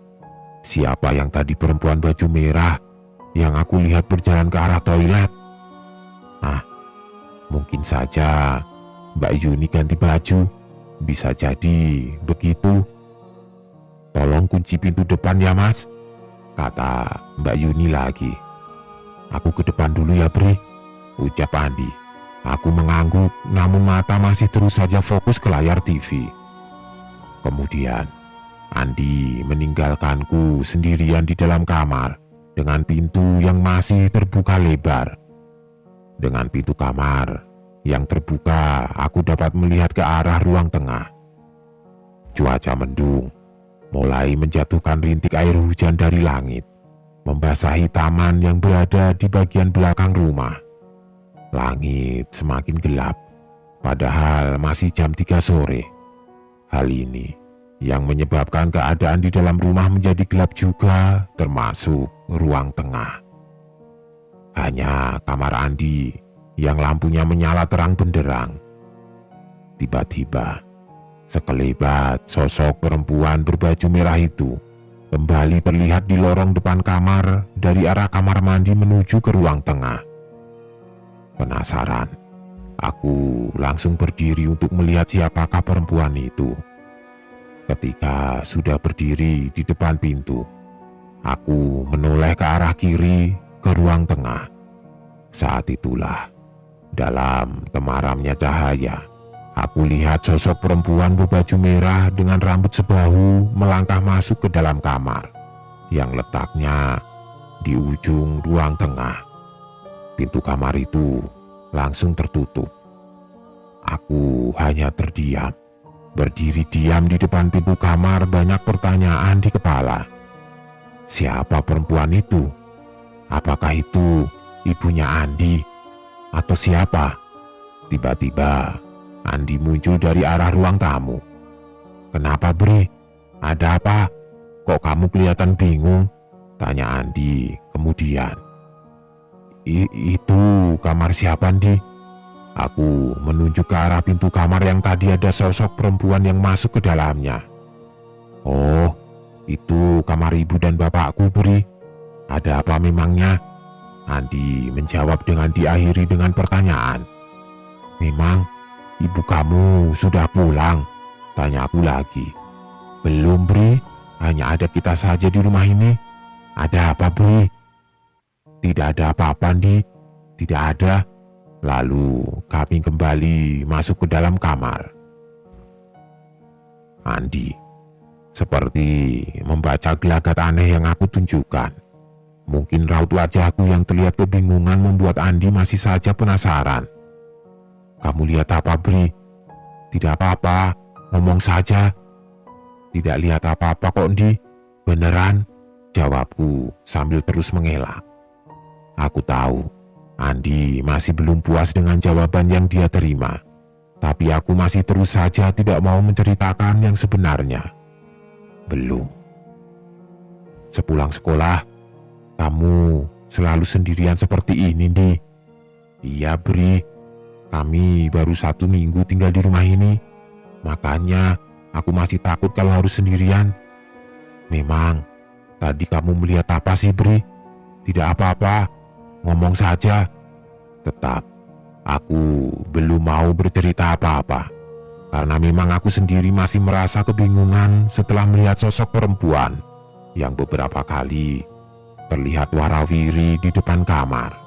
siapa yang tadi perempuan baju merah yang aku lihat berjalan ke arah toilet? Mungkin saja Mbak Yuni ganti baju. Bisa jadi begitu. Tolong kunci pintu depan ya, Mas, kata Mbak Yuni lagi. Aku ke depan dulu ya, Bri, ucap Andi. Aku mengangguk, namun mata masih terus saja fokus ke layar TV. Kemudian Andi meninggalkanku sendirian di dalam kamar dengan pintu yang masih terbuka lebar. Dengan pintu kamar yang terbuka, aku dapat melihat ke arah ruang tengah. Cuaca mendung, mulai menjatuhkan rintik air hujan dari langit, membasahi taman yang berada di bagian belakang rumah. Langit semakin gelap, padahal masih jam 3 sore. Hal ini yang menyebabkan keadaan di dalam rumah menjadi gelap juga, termasuk ruang tengah. Hanya kamar Andi yang lampunya menyala terang benderang. Tiba-tiba, sekelebat sosok perempuan berbaju merah itu kembali terlihat di lorong depan kamar dari arah kamar mandi menuju ke ruang tengah. Penasaran, aku langsung berdiri untuk melihat siapakah perempuan itu. Ketika sudah berdiri di depan pintu, aku menoleh ke arah kiri ke ruang tengah. Saat itulah, dalam temaramnya cahaya, aku lihat sosok perempuan berbaju merah dengan rambut sebahu melangkah masuk ke dalam kamar yang letaknya di ujung ruang tengah. Pintu kamar itu langsung tertutup. Aku hanya terdiam, berdiri diam di depan pintu kamar, banyak pertanyaan di kepala. Siapa perempuan itu? Apakah itu ibunya Andi? Atau siapa? Tiba-tiba Andi muncul dari arah ruang tamu. Kenapa, Bri? Ada apa? Kok kamu kelihatan bingung? Tanya Andi kemudian. Itu kamar siapa, Andi? Aku menunjuk ke arah pintu kamar yang tadi ada sosok perempuan yang masuk ke dalamnya. Oh, itu kamar ibu dan bapakku, Bri. Ada apa memangnya? Andi menjawab dengan diakhiri dengan pertanyaan. Memang ibu kamu sudah pulang? Tanya aku lagi. Belum, Bri. Hanya ada kita saja di rumah ini. Ada apa, Bri? Tidak ada apa-apa, Andi. Tidak ada. Lalu kami kembali masuk ke dalam kamar. Andi seperti membaca gelagat aneh yang aku tunjukkan. Mungkin raut wajahku yang terlihat kebingungan membuat Andi masih saja penasaran. Kamu lihat apa, Bri? Tidak apa-apa, ngomong saja. Tidak lihat apa-apa kok, Ndi. Beneran, jawabku sambil terus mengelak. Aku tahu, Andi masih belum puas dengan jawaban yang dia terima. Tapi aku masih terus saja tidak mau menceritakan yang sebenarnya. Belum. Sepulang sekolah, kamu selalu sendirian seperti ini, Ndi. Iya, Bri. Kami baru 1 minggu tinggal di rumah ini. Makanya aku masih takut kalau harus sendirian. Memang, tadi kamu melihat apa sih, Bri? Tidak apa-apa, ngomong saja. Tetap, aku belum mau bercerita apa-apa. Karena memang aku sendiri masih merasa kebingungan setelah melihat sosok perempuan yang beberapa kali terlihat warawiri di depan kamar.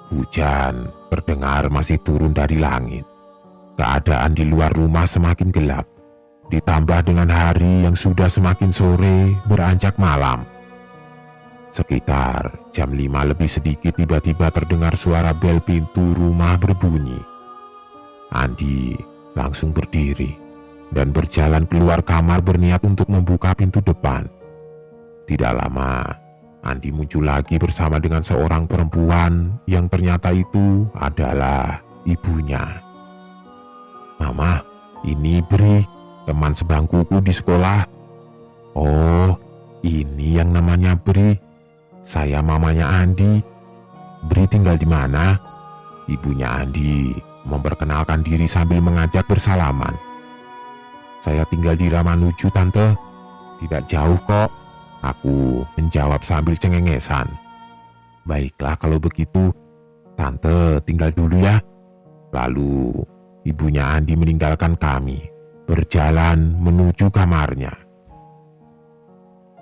Hujan terdengar masih turun dari langit. Keadaan di luar rumah semakin gelap, ditambah dengan hari yang sudah semakin sore beranjak malam. Sekitar jam 5 lebih sedikit tiba-tiba terdengar suara bel pintu rumah berbunyi. Andi langsung berdiri dan berjalan keluar kamar berniat untuk membuka pintu depan. Tidak lama, Andi muncul lagi bersama dengan seorang perempuan yang ternyata itu adalah ibunya. Mama, ini Bri, teman sebangkuku di sekolah. Oh, ini yang namanya Bri. Saya mamanya Andi. Bri tinggal di mana? Ibunya Andi memperkenalkan diri sambil mengajak bersalaman. Saya tinggal di Ramanuju, Tante. Tidak jauh kok. Aku menjawab sambil cengengesan. Baiklah kalau begitu, Tante tinggal dulu ya. Lalu ibunya Andi meninggalkan kami, berjalan menuju kamarnya.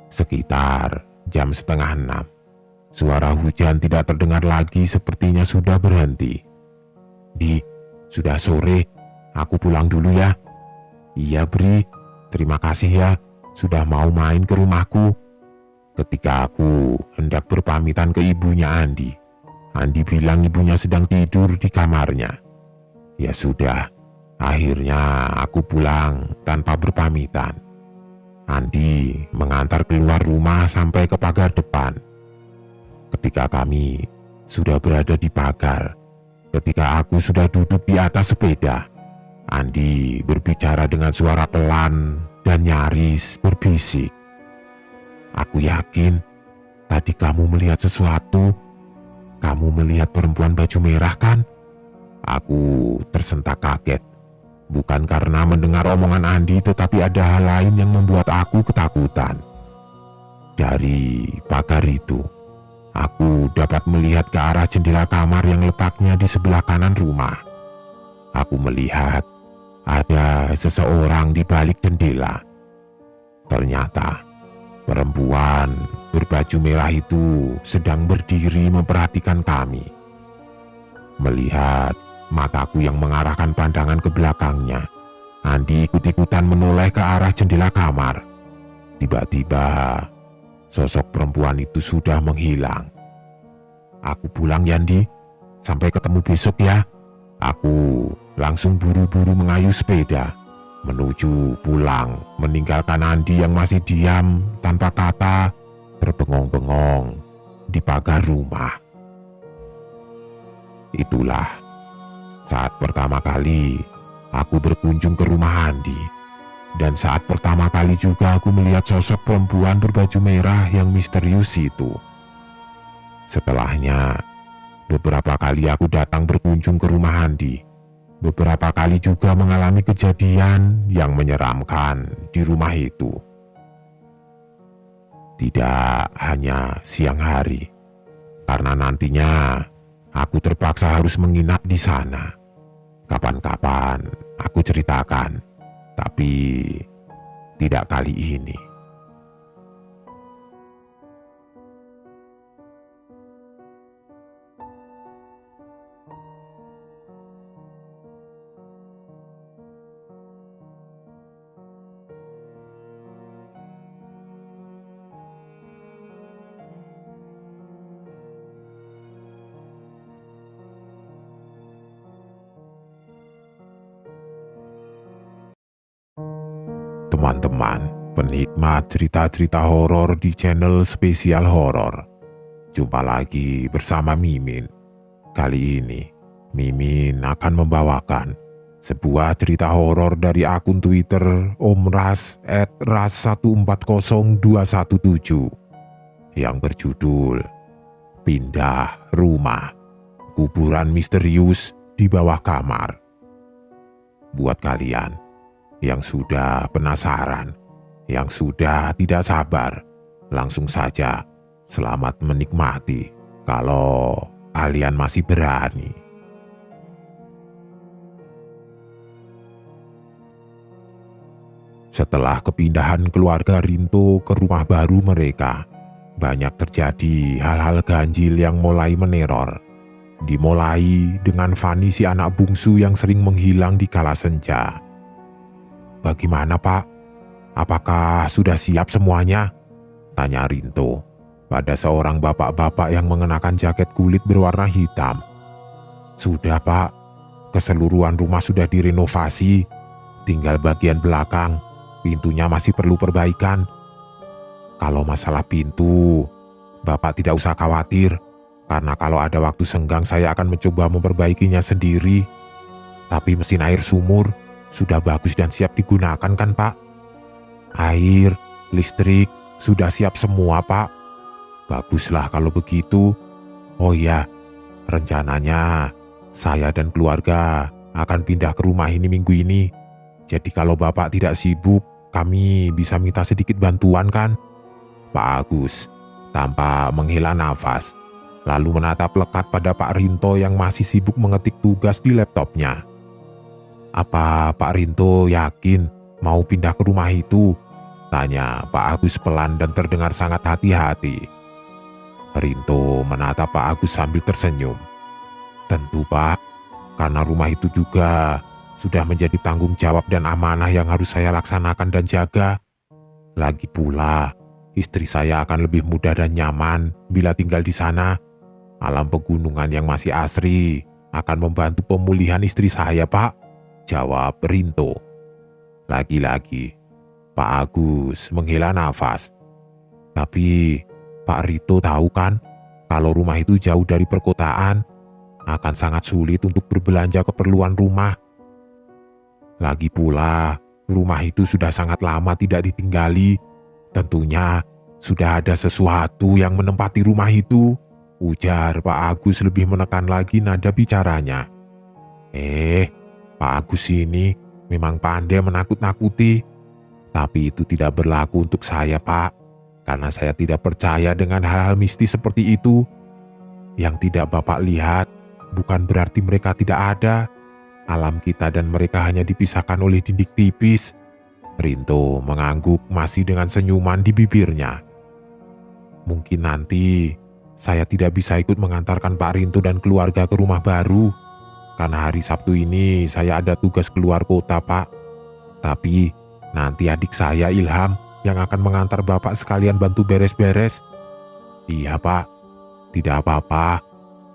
Sekitar jam 5:30, suara hujan tidak terdengar lagi, sepertinya sudah berhenti. Di, sudah sore, aku pulang dulu ya. Iya Bri, terima kasih ya, sudah mau main ke rumahku. Ketika aku hendak berpamitan ke ibunya Andi bilang ibunya sedang tidur di kamarnya. Ya sudah, akhirnya aku pulang tanpa berpamitan. Andi mengantar keluar rumah sampai ke pagar depan. Ketika kami sudah berada di pagar, ketika aku sudah duduk di atas sepeda, Andi berbicara dengan suara pelan dan nyaris berbisik. Aku yakin tadi kamu melihat sesuatu. Kamu melihat perempuan baju merah kan? Aku tersentak kaget. Bukan karena mendengar omongan Andi, tetapi ada hal lain yang membuat aku ketakutan. Dari pagar itu, aku dapat melihat ke arah jendela kamar yang letaknya di sebelah kanan rumah. Aku melihat ada seseorang di balik jendela. Ternyata perempuan berbaju merah itu sedang berdiri memperhatikan kami. Melihat mataku yang mengarahkan pandangan ke belakangnya, Andi ikut-ikutan menoleh ke arah jendela kamar. Tiba-tiba, sosok perempuan itu sudah menghilang. Aku pulang ya, Andi. Sampai ketemu besok ya. Aku langsung buru-buru mengayuh sepeda menuju pulang, meninggalkan Andi yang masih diam tanpa kata, terbengong-bengong di pagar rumah. Itulah saat pertama kali aku berkunjung ke rumah Andi, dan saat pertama kali juga aku melihat sosok perempuan berbaju merah yang misterius itu. Setelahnya, beberapa kali aku datang berkunjung ke rumah Andi. Beberapa kali juga mengalami kejadian yang menyeramkan di rumah itu. Tidak hanya siang hari, karena nantinya aku terpaksa harus menginap di sana. Kapan-kapan aku ceritakan, tapi tidak kali ini. teman-teman penikmat cerita-cerita horor di channel Spesial Horor. Jumpa lagi bersama Mimin. Kali ini, Mimin akan membawakan sebuah cerita horor dari akun Twitter omras @ras140217 yang berjudul Pindah Rumah, Kuburan Misterius di Bawah Kamar. Buat kalian yang sudah penasaran, yang sudah tidak sabar, langsung saja selamat menikmati kalau kalian masih berani. Setelah kepindahan keluarga Rinto ke rumah baru mereka, banyak terjadi hal-hal ganjil yang mulai meneror. Dimulai dengan Fani, si anak bungsu yang sering menghilang di kala senja. "Bagaimana, Pak? Apakah sudah siap semuanya?" tanya Rinto pada seorang bapak-bapak yang mengenakan jaket kulit berwarna hitam. "Sudah, Pak. Keseluruhan rumah sudah direnovasi. Tinggal bagian belakang, pintunya masih perlu perbaikan. Kalau masalah pintu, Bapak tidak usah khawatir, karena kalau ada waktu senggang saya akan mencoba memperbaikinya sendiri. Tapi mesin air sumur sudah bagus dan siap digunakan kan, Pak? Air, listrik, sudah siap semua, Pak. Baguslah kalau begitu. Oh iya, rencananya saya dan keluarga akan pindah ke rumah ini minggu ini. Jadi kalau Bapak tidak sibuk, kami bisa minta sedikit bantuan kan?" Pak Agus tanpa menghela nafas, lalu menatap lekat pada Pak Rinto yang masih sibuk mengetik tugas di laptopnya. "Apa Pak Rinto yakin mau pindah ke rumah itu?" tanya Pak Agus pelan dan terdengar sangat hati-hati. Rinto menatap Pak Agus sambil tersenyum. "Tentu, Pak, karena rumah itu juga sudah menjadi tanggung jawab dan amanah yang harus saya laksanakan dan jaga. Lagi pula, istri saya akan lebih mudah dan nyaman bila tinggal di sana. Alam pegunungan yang masih asri akan membantu pemulihan istri saya, Pak," jawab Rinto. Lagi-lagi, Pak Agus menghela nafas. "Tapi Pak Rinto tahu kan, kalau rumah itu jauh dari perkotaan, akan sangat sulit untuk berbelanja keperluan rumah. Lagi pula, rumah itu sudah sangat lama tidak ditinggali. Tentunya sudah ada sesuatu yang menempati rumah itu," ujar Pak Agus lebih menekan lagi nada bicaranya. Pak Agus ini memang pandai menakut-nakuti. Tapi itu tidak berlaku untuk saya, Pak. Karena saya tidak percaya dengan hal-hal mistis seperti itu. Yang tidak Bapak lihat bukan berarti mereka tidak ada. Alam kita dan mereka hanya dipisahkan oleh dinding tipis." Rinto mengangguk masih dengan senyuman di bibirnya. "Mungkin nanti saya tidak bisa ikut mengantarkan Pak Rinto dan keluarga ke rumah baru. Karena hari Sabtu ini saya ada tugas keluar kota, Pak. Tapi nanti adik saya Ilham yang akan mengantar Bapak sekalian bantu beres-beres." "Iya, Pak. Tidak apa-apa.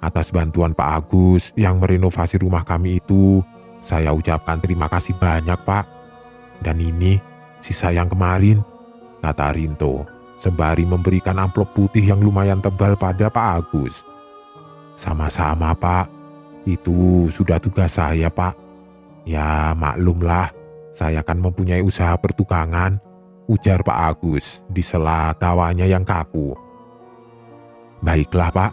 Atas bantuan Pak Agus yang merenovasi rumah kami itu, saya ucapkan terima kasih banyak, Pak. Dan ini sisa yang kemarin," kata Rinto sembari memberikan amplop putih yang lumayan tebal pada Pak Agus. "Sama-sama, Pak. Itu sudah tugas saya, Pak. Ya maklumlah, saya kan mempunyai usaha pertukangan," ujar Pak Agus di sela tawanya yang kaku. "Baiklah, Pak.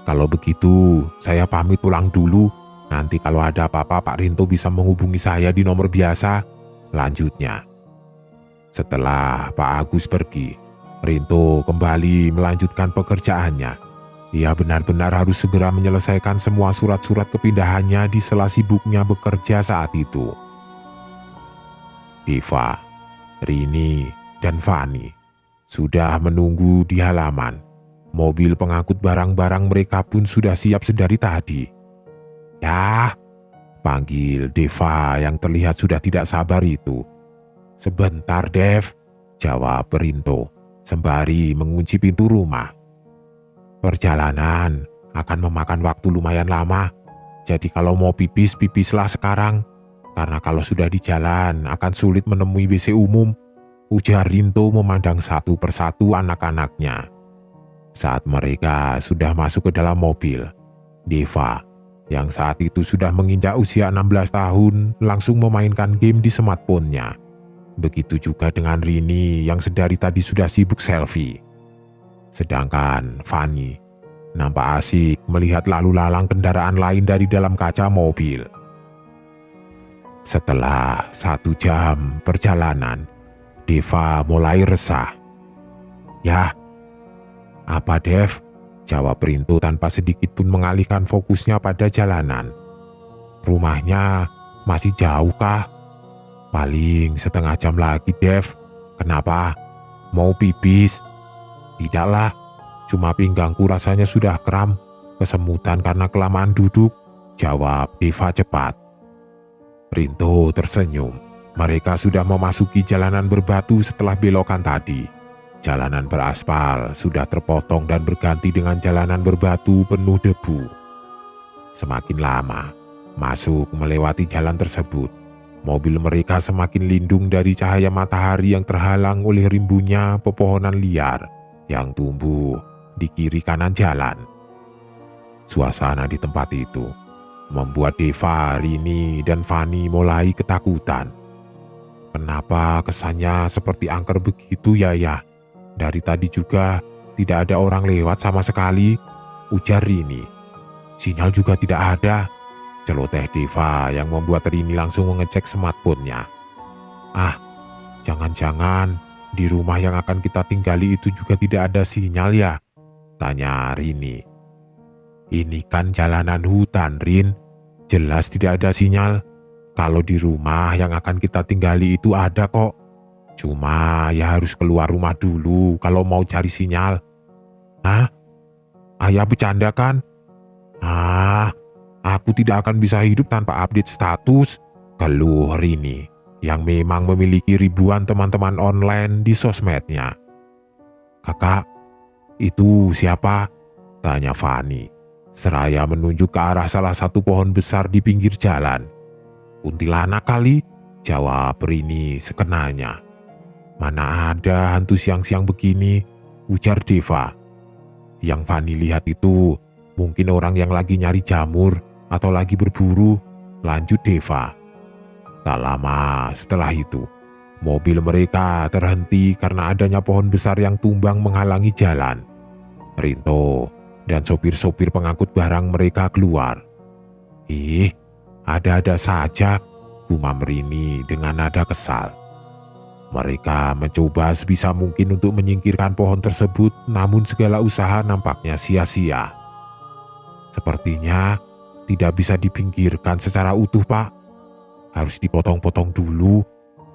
Kalau begitu, saya pamit pulang dulu. Nanti kalau ada apa-apa, Pak Rinto bisa menghubungi saya di nomor biasa," lanjutnya. Setelah Pak Agus pergi, Rinto kembali melanjutkan pekerjaannya. Ia benar-benar harus segera menyelesaikan semua surat-surat kepindahannya di sela sibuknya bekerja saat itu. Diva, Rini, dan Fani sudah menunggu di halaman. Mobil pengangkut barang-barang mereka pun sudah siap sedari tadi. "Ya," panggil Deva yang terlihat sudah tidak sabar itu. "Sebentar, Dev," jawab Rinto sembari mengunci pintu rumah. "Perjalanan akan memakan waktu lumayan lama. Jadi kalau mau pipis, pipislah sekarang. Karena kalau sudah di jalan akan sulit menemui WC umum," ujar Rinto memandang satu persatu anak-anaknya. Saat mereka sudah masuk ke dalam mobil, Deva, yang saat itu sudah menginjak usia 16 tahun, langsung memainkan game di smartphone-nya. Begitu juga dengan Rini yang sedari tadi sudah sibuk selfie. Sedangkan Fanny nampak asik melihat lalu lalang kendaraan lain dari dalam kaca mobil. Setelah 1 jam perjalanan, Deva mulai resah. "Ya, apa Dev?" jawab Rinto tanpa sedikit pun mengalihkan fokusnya pada jalanan. "Rumahnya masih jauh kah?" "Paling setengah jam lagi Dev." "Kenapa? Mau pipis?" "Tidaklah, cuma pinggangku rasanya sudah kram, kesemutan karena kelamaan duduk," jawab Deva cepat. Rinto tersenyum. Mereka sudah memasuki jalanan berbatu setelah belokan tadi. Jalanan beraspal sudah terpotong dan berganti dengan jalanan berbatu penuh debu. Semakin lama masuk melewati jalan tersebut, mobil mereka semakin lindung dari cahaya matahari yang terhalang oleh rimbunnya pepohonan liar yang tumbuh di kiri kanan jalan. Suasana di tempat itu membuat Deva, Rini, dan Fanny mulai ketakutan. "Kenapa kesannya seperti angker begitu ya? Dari tadi juga tidak ada orang lewat sama sekali," ujar Rini. "Sinyal juga tidak ada," celoteh Deva yang membuat Rini langsung mengecek smartphone-nya. "Ah, jangan-jangan di rumah yang akan kita tinggali itu juga tidak ada sinyal ya?" tanya Rini. "Ini kan jalanan hutan, Rin. Jelas tidak ada sinyal. Kalau di rumah yang akan kita tinggali itu ada kok. Cuma ya harus keluar rumah dulu kalau mau cari sinyal." "Hah? Ayah bercanda kan?" "Ah, aku tidak akan bisa hidup tanpa update status," keluh Rini yang memang memiliki ribuan teman-teman online di sosmednya. "Kakak, itu siapa?" tanya Fanny, seraya menunjuk ke arah salah satu pohon besar di pinggir jalan. "Kuntilanak kali," jawab Rini sekenanya. "Mana ada hantu siang-siang begini," ujar Deva. "Yang Fanny lihat itu mungkin orang yang lagi nyari jamur atau lagi berburu," lanjut Deva. Tak lama setelah itu, mobil mereka terhenti karena adanya pohon besar yang tumbang menghalangi jalan. Rinto dan sopir-sopir pengangkut barang mereka keluar. "Ih, ada-ada saja," gumam Rini dengan nada kesal. Mereka mencoba sebisa mungkin untuk menyingkirkan pohon tersebut, namun segala usaha nampaknya sia-sia. "Sepertinya tidak bisa dipinggirkan secara utuh, Pak. Harus dipotong-potong dulu,"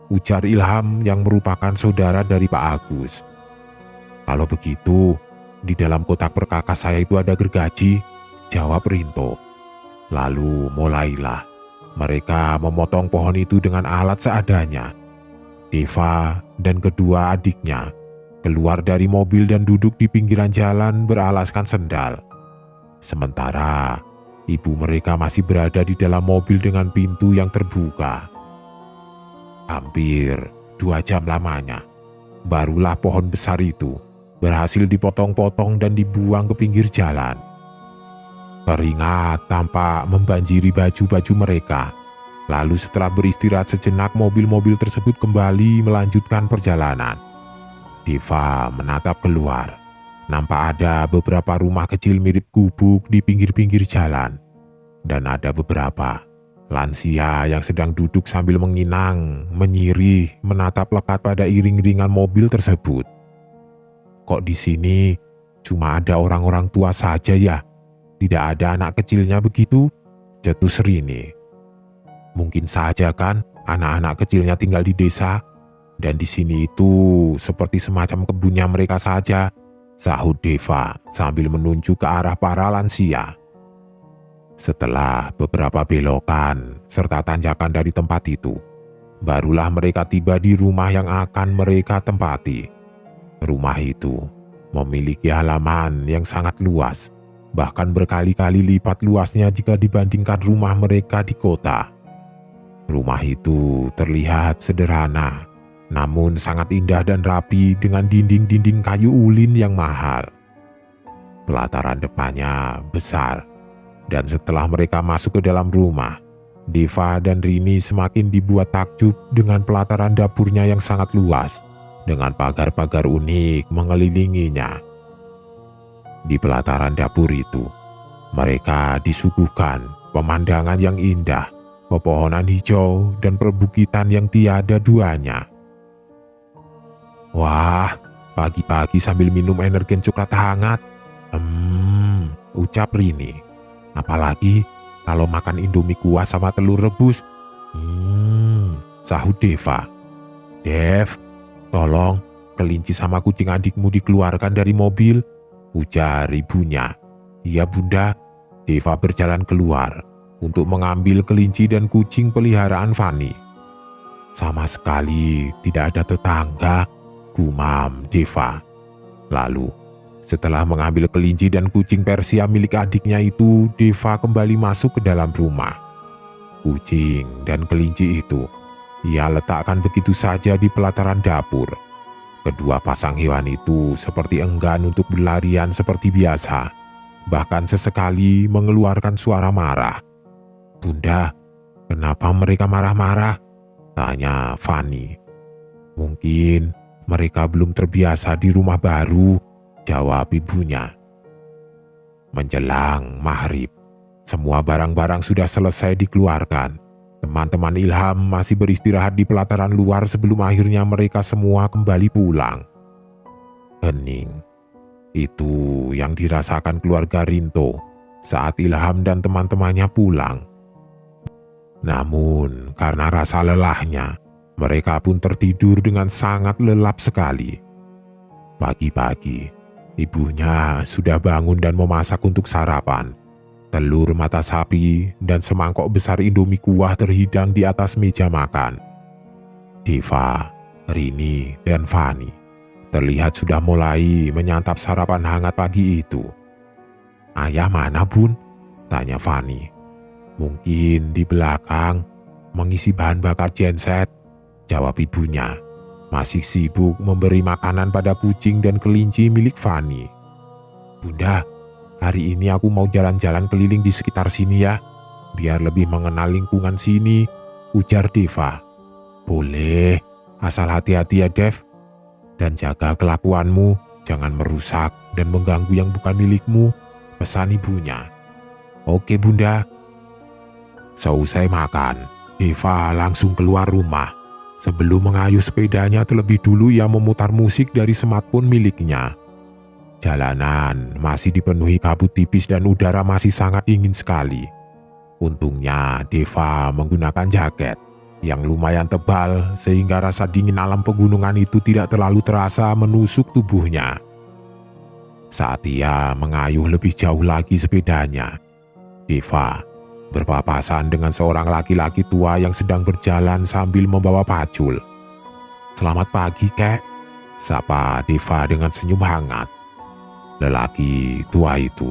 ujar Ilham yang merupakan saudara dari Pak Agus. "Kalau begitu, di dalam kotak perkakas saya itu ada gergaji," jawab Rinto. Lalu mulailah mereka memotong pohon itu dengan alat seadanya. Deva dan kedua adiknya keluar dari mobil dan duduk di pinggiran jalan beralaskan sendal. Sementara ibu mereka masih berada di dalam mobil dengan pintu yang terbuka. Hampir 2 jam lamanya, barulah pohon besar itu berhasil dipotong-potong dan dibuang ke pinggir jalan. Keringat tampak membanjiri baju-baju mereka. Lalu setelah beristirahat sejenak, mobil-mobil tersebut kembali melanjutkan perjalanan. Deva menatap keluar. Nampak ada beberapa rumah kecil mirip gubuk di pinggir-pinggir jalan. Dan ada beberapa lansia yang sedang duduk sambil menginang, menyirih, menatap lekat pada iring-iringan mobil tersebut. "Kok di sini cuma ada orang-orang tua saja ya? Tidak ada anak kecilnya begitu?" cetus Rini. "Mungkin saja kan anak-anak kecilnya tinggal di desa, dan di sini itu seperti semacam kebunnya mereka saja," sahut Deva sambil menunjuk ke arah para lansia. Setelah beberapa belokan serta tanjakan dari tempat itu, barulah mereka tiba di rumah yang akan mereka tempati. Rumah itu memiliki halaman yang sangat luas, bahkan berkali-kali lipat luasnya jika dibandingkan rumah mereka di kota. Rumah itu terlihat sederhana, namun sangat indah dan rapi dengan dinding-dinding kayu ulin yang mahal. Pelataran depannya besar, dan setelah mereka masuk ke dalam rumah, Deva dan Rini semakin dibuat takjub dengan pelataran dapurnya yang sangat luas, dengan pagar-pagar unik mengelilinginya. Di pelataran dapur itu, mereka disuguhkan pemandangan yang indah, pepohonan hijau, dan perbukitan yang tiada duanya. Wah, pagi-pagi sambil minum energen coklat hangat, ucap Rini. Apalagi kalau makan indomie kuah sama telur rebus. Sahut Deva. Dev, tolong kelinci sama kucing adikmu dikeluarkan dari mobil, ujar ibunya. Iya bunda. Deva berjalan keluar untuk mengambil kelinci dan kucing peliharaan Fani. Sama sekali tidak ada tetangga, gumam Deva. Lalu, setelah mengambil kelinci dan kucing Persia milik adiknya itu, Deva kembali masuk ke dalam rumah. Kucing dan kelinci itu ia letakkan begitu saja di pelataran dapur. Kedua pasang hewan itu seperti enggan untuk berlarian seperti biasa, bahkan sesekali mengeluarkan suara marah. Bunda, kenapa mereka marah-marah? Tanya Fani. Mungkin mereka belum terbiasa di rumah baru, jawab ibunya. Menjelang maghrib, semua barang-barang sudah selesai dikeluarkan. Teman-teman Ilham masih beristirahat di pelataran luar sebelum akhirnya mereka semua kembali pulang. Hening. Itu yang dirasakan keluarga Rinto saat Ilham dan teman-temannya pulang. Namun karena rasa lelahnya, mereka pun tertidur dengan sangat lelap sekali. Pagi-pagi, ibunya sudah bangun dan memasak untuk sarapan. Telur mata sapi dan semangkok besar indomie kuah terhidang di atas meja makan. Deva, Rini, dan Fani terlihat sudah mulai menyantap sarapan hangat pagi itu. Ayah mana bun? Tanya Fani. Mungkin di belakang mengisi bahan bakar genset, jawab ibunya. Masih sibuk memberi makanan pada kucing dan kelinci milik Fani. Bunda, hari ini aku mau jalan-jalan keliling di sekitar sini ya, biar lebih mengenal lingkungan sini, ujar Deva. Boleh, asal hati-hati ya Dev. Dan jaga kelakuanmu, jangan merusak dan mengganggu yang bukan milikmu, pesan ibunya. Oke bunda. Seusai makan, Deva langsung keluar rumah. Sebelum mengayuh sepedanya terlebih dulu ia memutar musik dari smartphone miliknya. Jalanan masih dipenuhi kabut tipis dan udara masih sangat dingin sekali. Untungnya Deva menggunakan jaket yang lumayan tebal sehingga rasa dingin alam pegunungan itu tidak terlalu terasa menusuk tubuhnya. Saat ia mengayuh lebih jauh lagi sepedanya, Deva berpapasan dengan seorang laki-laki tua yang sedang berjalan sambil membawa pacul. Selamat pagi kek, sapa Deva dengan senyum hangat. Lelaki tua itu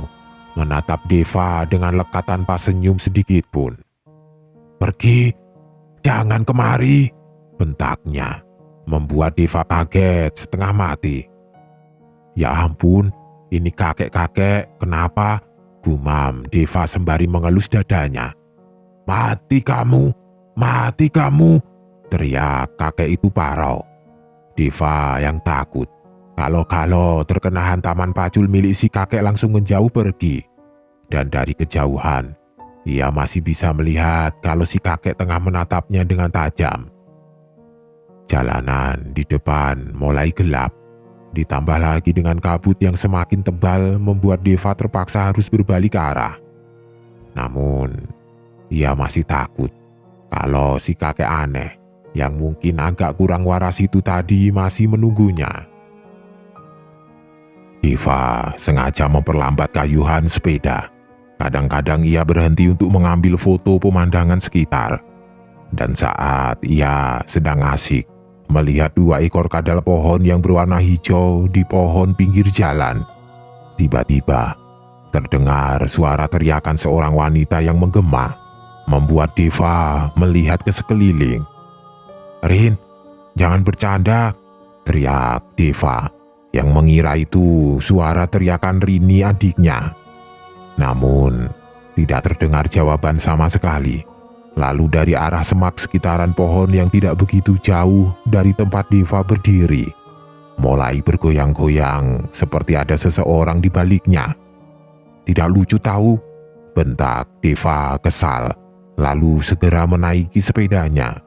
menatap Deva dengan lekat tanpa senyum sedikit pun. Pergi, jangan kemari, bentaknya, membuat Deva kaget setengah mati. Ya ampun, ini kakek-kakek, kenapa? Gumam Deva sembari mengelus dadanya. Mati kamu, teriak kakek itu parau. Deva yang takut. Kalau terkena hantaman pacul milik si kakek langsung menjauh pergi. Dan dari kejauhan, ia masih bisa melihat kalau si kakek tengah menatapnya dengan tajam. Jalanan di depan mulai gelap. Ditambah lagi dengan kabut yang semakin tebal membuat Deva terpaksa harus berbalik arah. Namun, ia masih takut kalau si kakek aneh yang mungkin agak kurang waras itu tadi masih menunggunya. Deva sengaja memperlambat kayuhan sepeda. Kadang-kadang ia berhenti untuk mengambil foto pemandangan sekitar. Dan saat ia sedang asik melihat dua ekor kadal pohon yang berwarna hijau di pohon pinggir jalan, tiba-tiba terdengar suara teriakan seorang wanita yang menggema, membuat Deva melihat ke sekeliling. Rin, jangan bercanda, teriak Deva yang mengira itu suara teriakan Rini adiknya. Namun, tidak terdengar jawaban sama sekali. Lalu dari arah semak sekitaran pohon yang tidak begitu jauh dari tempat Deva berdiri, mulai bergoyang-goyang seperti ada seseorang di baliknya. Tidak lucu tahu, bentak Deva kesal, lalu segera menaiki sepedanya.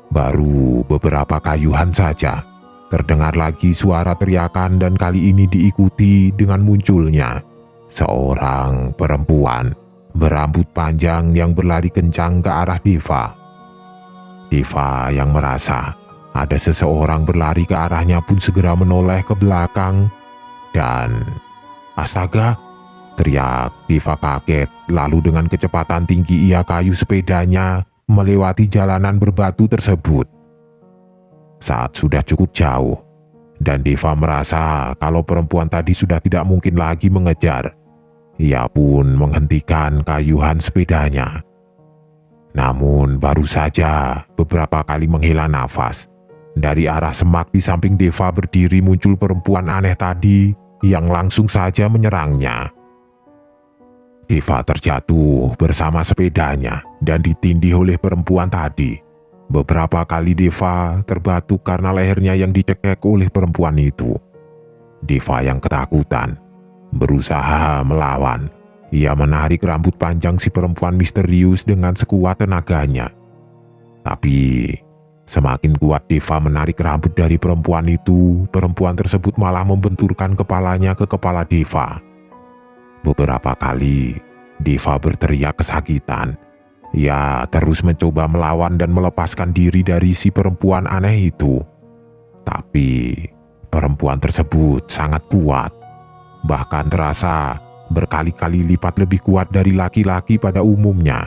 Baru beberapa kayuhan saja, terdengar lagi suara teriakan dan kali ini diikuti dengan munculnya seorang perempuan berambut panjang yang berlari kencang ke arah Deva. Deva yang merasa ada seseorang berlari ke arahnya pun segera menoleh ke belakang dan astaga, teriak Deva kaget, lalu dengan kecepatan tinggi ia kayu sepedanya melewati jalanan berbatu tersebut. Saat sudah cukup jauh, dan Deva merasa kalau perempuan tadi sudah tidak mungkin lagi mengejar, ia pun menghentikan kayuhan sepedanya. Namun baru saja beberapa kali menghela nafas, dari arah semak di samping Deva berdiri muncul perempuan aneh tadi yang langsung saja menyerangnya. Deva terjatuh bersama sepedanya dan ditindih oleh perempuan tadi. Beberapa kali Deva terbatuk karena lehernya yang dicekek oleh perempuan itu. Deva yang ketakutan berusaha melawan. Ia menarik rambut panjang si perempuan misterius dengan sekuat tenaganya. Tapi semakin kuat Deva menarik rambut dari perempuan itu, perempuan tersebut malah membenturkan kepalanya ke kepala Deva. Beberapa kali Deva berteriak kesakitan. Ia terus mencoba melawan dan melepaskan diri dari si perempuan aneh itu. Tapi perempuan tersebut sangat kuat. Bahkan terasa berkali-kali lipat lebih kuat dari laki-laki pada umumnya.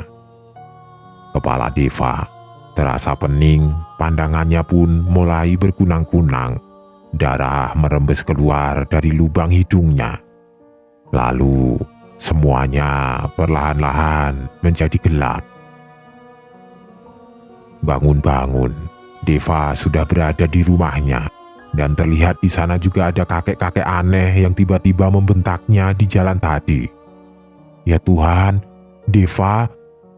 Kepala Deva terasa pening, pandangannya pun mulai berkunang-kunang. Darah merembes keluar dari lubang hidungnya. Lalu semuanya perlahan-lahan menjadi gelap. Bangun-bangun, Deva sudah berada di rumahnya. Dan terlihat di sana juga ada kakek-kakek aneh yang tiba-tiba membentaknya di jalan tadi. Ya Tuhan, Deva,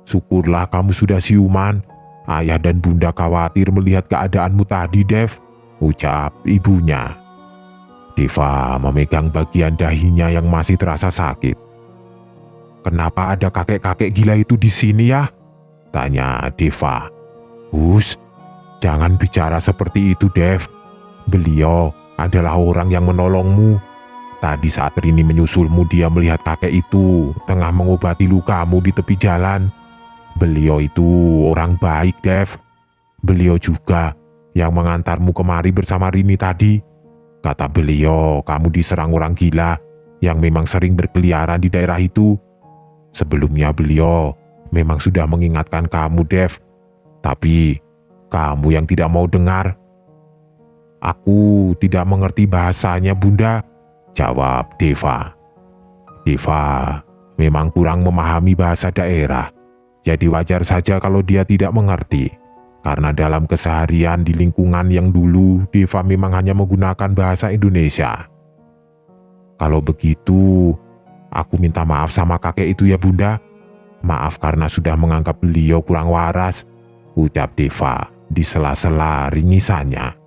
syukurlah kamu sudah siuman. Ayah dan bunda khawatir melihat keadaanmu tadi, Dev, ucap ibunya. Deva memegang bagian dahinya yang masih terasa sakit. Kenapa ada kakek-kakek gila itu di sini ya? Tanya Deva. Hus, jangan bicara seperti itu, Dev. Beliau adalah orang yang menolongmu. Tadi saat Rini menyusulmu, dia melihat kakek itu tengah mengobati lukamu di tepi jalan. Beliau itu orang baik, Dev. Beliau juga yang mengantarmu kemari bersama Rini tadi. Kata beliau, kamu diserang orang gila yang memang sering berkeliaran di daerah itu. Sebelumnya beliau memang sudah mengingatkan kamu, Dev. Tapi kamu yang tidak mau dengar. Aku tidak mengerti bahasanya, Bunda, jawab Deva. Deva memang kurang memahami bahasa daerah, jadi wajar saja kalau dia tidak mengerti. Karena dalam keseharian di lingkungan yang dulu, Deva memang hanya menggunakan bahasa Indonesia. Kalau begitu, aku minta maaf sama kakek itu ya, Bunda. Maaf karena sudah menganggap beliau kurang waras, ucap Deva di sela-sela ringisannya.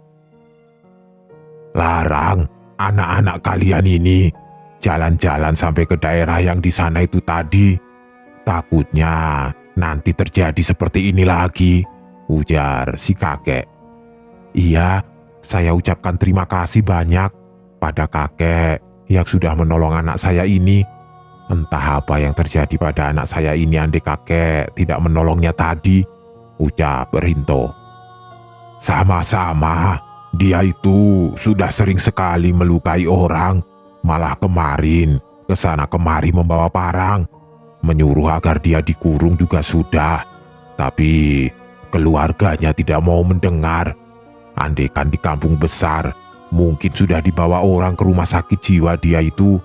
Larang anak-anak kalian ini jalan-jalan sampai ke daerah yang di sana itu tadi. Takutnya nanti terjadi seperti ini lagi, ujar si kakek. Iya, saya ucapkan terima kasih banyak pada kakek yang sudah menolong anak saya ini. Entah apa yang terjadi pada anak saya ini andai kakek tidak menolongnya tadi, ucap Rinto. Sama-sama. Dia itu sudah sering sekali melukai orang, malah kemarin kesana kemari membawa parang, menyuruh agar dia dikurung juga sudah. Tapi keluarganya tidak mau mendengar. Andaikan di kampung besar, mungkin sudah dibawa orang ke rumah sakit jiwa dia itu.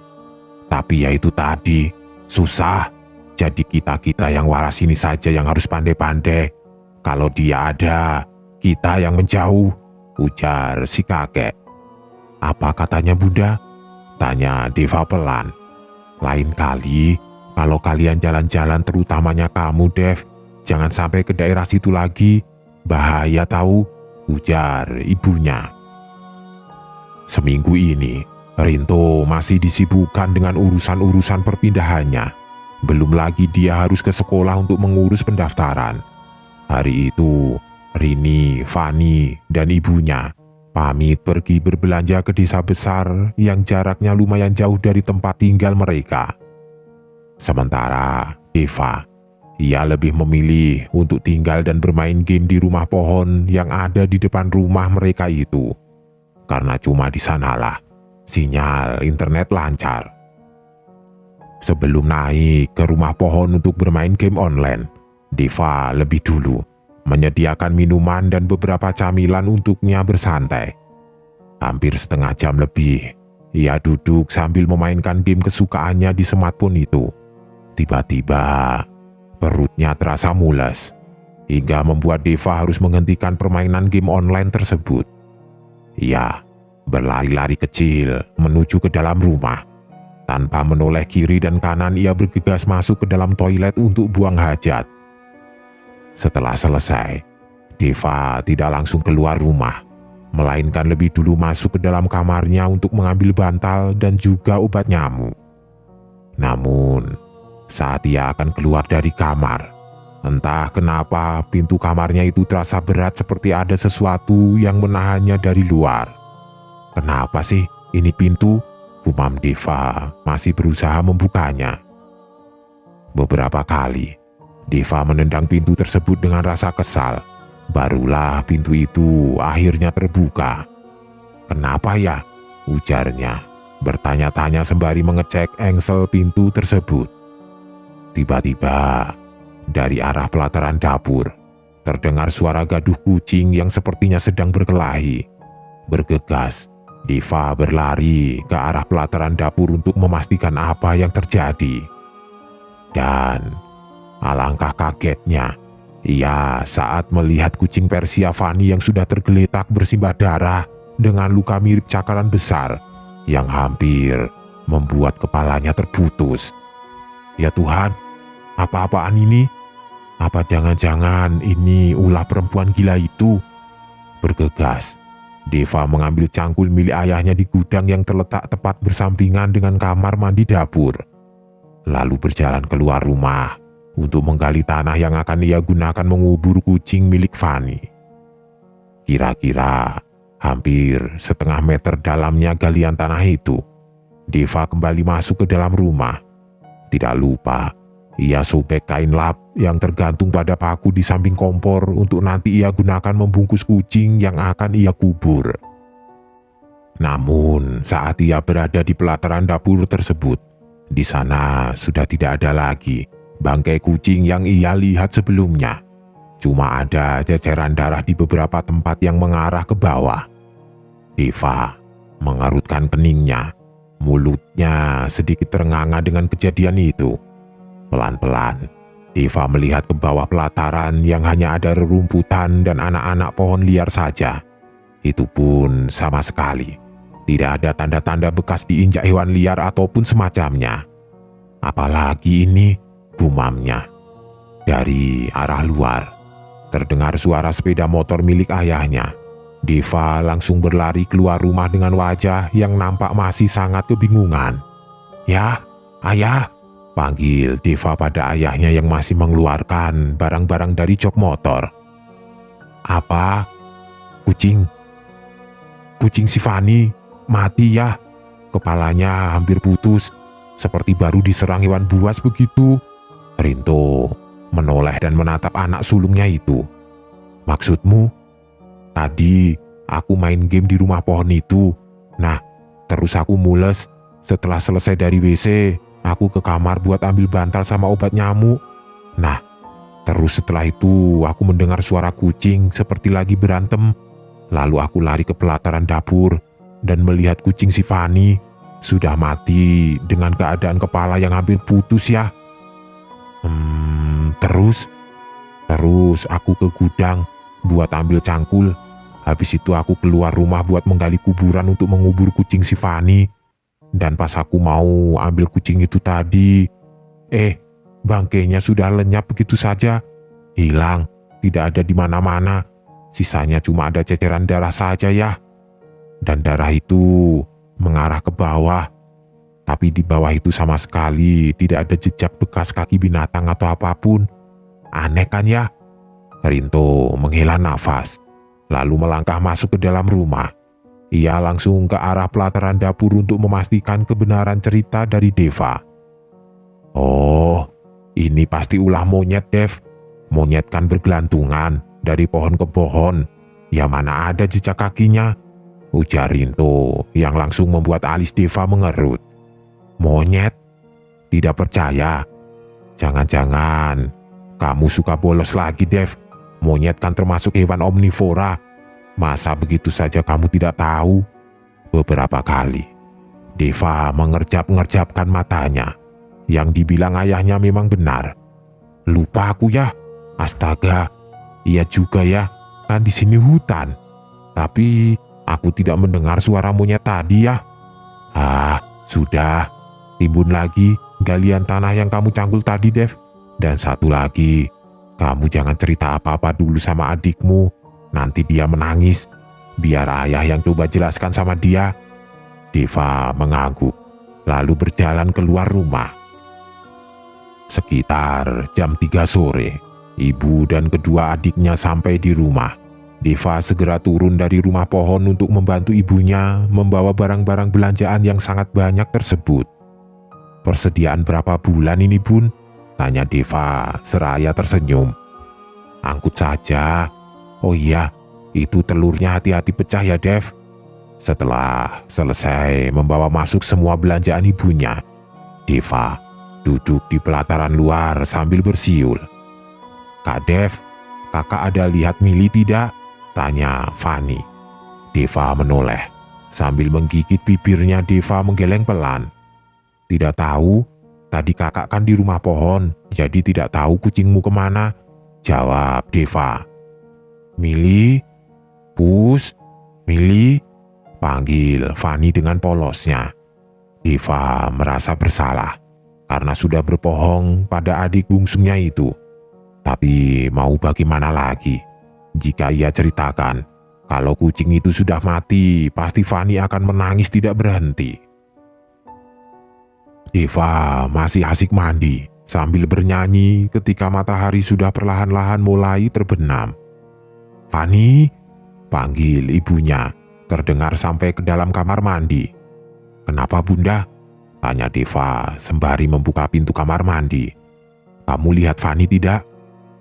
Tapi ya itu tadi, susah. Jadi kita-kita yang waras ini saja yang harus pandai-pandai. Kalau dia ada, Kita yang menjauh, ujar si kakek. Apa katanya Bunda? Tanya Deva pelan. Lain kali, kalau kalian jalan-jalan terutamanya kamu Dev, jangan sampai ke daerah situ lagi. Bahaya tahu, ujar ibunya. Seminggu ini, Rinto masih disibukkan dengan urusan-urusan perpindahannya. Belum lagi dia harus ke sekolah untuk mengurus pendaftaran. Hari itu, Rini, Fani, dan ibunya pamit pergi berbelanja ke desa besar yang jaraknya lumayan jauh dari tempat tinggal mereka. Sementara Deva, ia lebih memilih untuk tinggal dan bermain game di rumah pohon yang ada di depan rumah mereka itu. Karena cuma di sanalah sinyal internet lancar. Sebelum naik ke rumah pohon untuk bermain game online, Deva lebih dulu menyediakan minuman dan beberapa camilan untuknya bersantai. Hampir setengah jam lebih, ia duduk sambil memainkan game kesukaannya di smartphone itu. Tiba-tiba, perutnya terasa mules, hingga membuat Deva harus menghentikan permainan game online tersebut. Ia berlari-lari kecil menuju ke dalam rumah. Tanpa menoleh kiri dan kanan, ia bergegas masuk ke dalam toilet untuk buang hajat. Setelah selesai, Deva tidak langsung keluar rumah, melainkan lebih dulu masuk ke dalam kamarnya untuk mengambil bantal dan juga obat nyamuk. Namun, saat ia akan keluar dari kamar, entah kenapa pintu kamarnya itu terasa berat seperti ada sesuatu yang menahannya dari luar. Kenapa sih ini pintu? Gumam Deva masih berusaha membukanya. Beberapa kali, Deva menendang pintu tersebut dengan rasa kesal. Barulah pintu itu akhirnya terbuka. Kenapa ya? Ujarnya, bertanya-tanya sembari mengecek engsel pintu tersebut. Tiba-tiba, dari arah pelataran dapur, terdengar suara gaduh kucing yang sepertinya sedang berkelahi. Bergegas, Deva berlari ke arah pelataran dapur untuk memastikan apa yang terjadi. Dan alangkah kagetnya ia saat melihat kucing Persia Fani yang sudah tergeletak bersimbah darah dengan luka mirip cakaran besar yang hampir membuat kepalanya terputus. Ya Tuhan, apa-apaan ini? Apa jangan-jangan ini ulah perempuan gila itu? Bergegas, Deva mengambil cangkul milik ayahnya di gudang yang terletak tepat bersampingan dengan kamar mandi dapur. Lalu berjalan keluar rumah untuk menggali tanah yang akan ia gunakan mengubur kucing milik Fani. Kira-kira hampir setengah meter dalamnya galian tanah itu. Deva kembali masuk ke dalam rumah. Tidak lupa, ia sobek kain lap yang tergantung pada paku di samping kompor untuk nanti ia gunakan membungkus kucing yang akan ia kubur. Namun saat ia berada di pelataran dapur tersebut, di sana sudah tidak ada lagi bangkai kucing yang ia lihat sebelumnya. Cuma ada ceceran darah di beberapa tempat yang mengarah ke bawah. Deva mengerutkan keningnya. Mulutnya sedikit terenganga dengan kejadian itu. Pelan-pelan, Deva melihat ke bawah pelataran yang hanya ada rerumputan dan anak-anak pohon liar saja. Itu pun sama sekali tidak ada tanda-tanda bekas diinjak hewan liar ataupun semacamnya. Apalagi ini, gumamnya. Dari arah luar, terdengar suara sepeda motor milik ayahnya. Deva langsung berlari keluar rumah dengan wajah yang nampak masih sangat kebingungan. "Ya, ayah!" panggil Deva pada ayahnya yang masih mengeluarkan barang-barang dari jok motor. "Apa? Kucing si Fani mati ya? Kepalanya hampir putus, seperti baru diserang hewan buas begitu." Rinto menoleh dan menatap anak sulungnya itu. "Maksudmu? Tadi aku main game di rumah pohon itu. Nah, terus aku mules. Setelah selesai dari WC, aku ke kamar buat ambil bantal sama obat nyamuk. Nah, terus setelah itu aku mendengar suara kucing seperti lagi berantem. Lalu aku lari ke pelataran dapur dan melihat kucing si Fani sudah mati dengan keadaan kepala yang hampir putus ya. Terus aku ke gudang buat ambil cangkul. Habis itu aku keluar rumah buat menggali kuburan untuk mengubur kucing si Fani. Dan pas aku mau ambil kucing itu tadi, bangkainya sudah lenyap begitu saja. Hilang, tidak ada di mana-mana. Sisanya cuma ada ceceran darah saja ya. Dan darah itu mengarah ke bawah. Tapi di bawah itu sama sekali tidak ada jejak bekas kaki binatang atau apapun. Aneh kan ya? Rinto menghela nafas, lalu melangkah masuk ke dalam rumah. Ia langsung ke arah pelataran dapur untuk memastikan kebenaran cerita dari Deva. Oh, ini pasti ulah monyet, Dev. Monyet kan bergelantungan dari pohon ke pohon. Ya mana ada jejak kakinya, ujar Rinto yang langsung membuat alis Deva mengerut. Monyet? Tidak percaya? Jangan-jangan kamu suka bolos lagi, Dev. Monyet kan termasuk hewan omnivora. Masa begitu saja kamu tidak tahu? Beberapa kali Deva mengerjap-ngerjapkan matanya. Yang dibilang ayahnya memang benar. Lupa aku ya. Astaga, iya juga ya. Kan di sini hutan. Tapi aku tidak mendengar suara monyet tadi ya. Sudah. Timbun lagi galian tanah yang kamu cangkul tadi, Dev. Dan satu lagi, kamu jangan cerita apa-apa dulu sama adikmu. Nanti dia menangis. Biar ayah yang coba jelaskan sama dia. Deva mengangguk, lalu berjalan keluar rumah. Sekitar jam 3 sore, ibu dan kedua adiknya sampai di rumah. Deva segera turun dari rumah pohon untuk membantu ibunya membawa barang-barang belanjaan yang sangat banyak tersebut. Persediaan berapa bulan ini, Bun? Tanya Deva seraya tersenyum. Angkut saja. Oh iya, itu telurnya hati-hati pecah ya, Dev. Setelah selesai membawa masuk semua belanjaan ibunya, Deva duduk di pelataran luar sambil bersiul. Kak Dev, kakak ada lihat Mili tidak? Tanya Fani. Deva menoleh. Sambil menggigit bibirnya, Deva menggeleng pelan. Tidak tahu, tadi kakak kan di rumah pohon, jadi tidak tahu kucingmu kemana, jawab Deva. Mili, Pus, Mili, panggil Fani dengan polosnya. Deva merasa bersalah karena sudah berbohong pada adik bungsunya itu. Tapi mau bagaimana lagi? Jika ia ceritakan kalau kucing itu sudah mati, pasti Fani akan menangis tidak berhenti. Deva masih asik mandi sambil bernyanyi ketika matahari sudah perlahan-lahan mulai terbenam. Fani, panggil ibunya, terdengar sampai ke dalam kamar mandi. Kenapa Bunda? Tanya Deva sembari membuka pintu kamar mandi. Kamu lihat Fani tidak?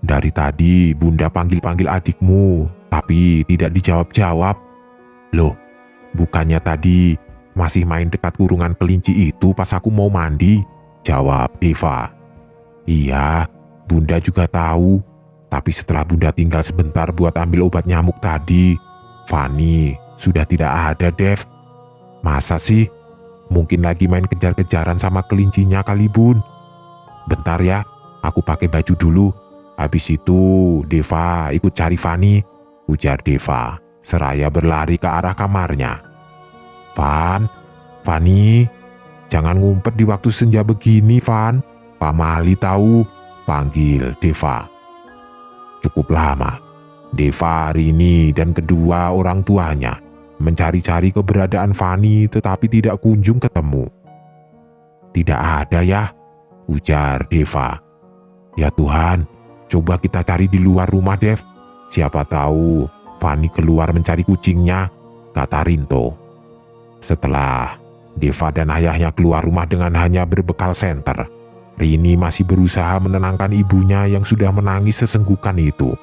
Dari tadi Bunda panggil-panggil adikmu, tapi tidak dijawab-jawab. Loh, bukannya tadi masih main dekat kurungan kelinci itu pas aku mau mandi? Jawab Deva. Iya, Bunda juga tahu. Tapi setelah Bunda tinggal sebentar buat ambil obat nyamuk tadi, Fani sudah tidak ada, Dev. Masa sih? Mungkin lagi main kejar-kejaran sama kelincinya kali, Bun. Bentar ya, aku pakai baju dulu. Habis itu Deva ikut cari Fani, ujar Deva seraya berlari ke arah kamarnya. Fani, jangan ngumpet di waktu senja begini, Van. Pak Mali tahu, panggil Deva. Cukup lama, Deva, Rini, dan kedua orang tuanya mencari-cari keberadaan Fani tetapi tidak kunjung ketemu. Tidak ada ya, ujar Deva. Ya Tuhan, coba kita cari di luar rumah, Dev. Siapa tahu Fani keluar mencari kucingnya, kata Rinto. Setelah Deva dan ayahnya keluar rumah dengan hanya berbekal senter, Rini masih berusaha menenangkan ibunya yang sudah menangis sesenggukan itu.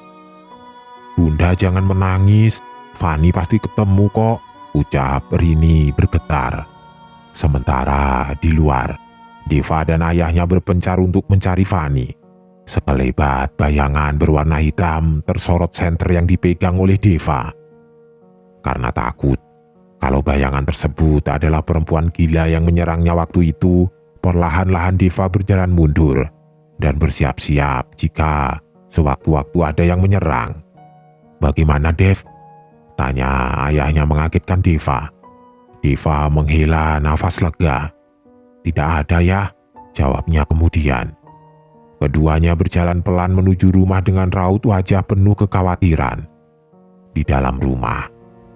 Bunda jangan menangis, Fani pasti ketemu kok, ucap Rini bergetar. Sementara di luar, Deva dan ayahnya berpencar untuk mencari Fani. Sekelebat bayangan berwarna hitam tersorot senter yang dipegang oleh Deva. Karena takut kalau bayangan tersebut adalah perempuan gila yang menyerangnya waktu itu, perlahan-lahan Deva berjalan mundur dan bersiap-siap jika sewaktu-waktu ada yang menyerang. "Bagaimana, Dev?" tanya ayahnya mengagetkan Deva. Deva menghela nafas lega. "Tidak ada ya," jawabnya kemudian. Keduanya berjalan pelan menuju rumah dengan raut wajah penuh kekhawatiran. Di dalam rumah,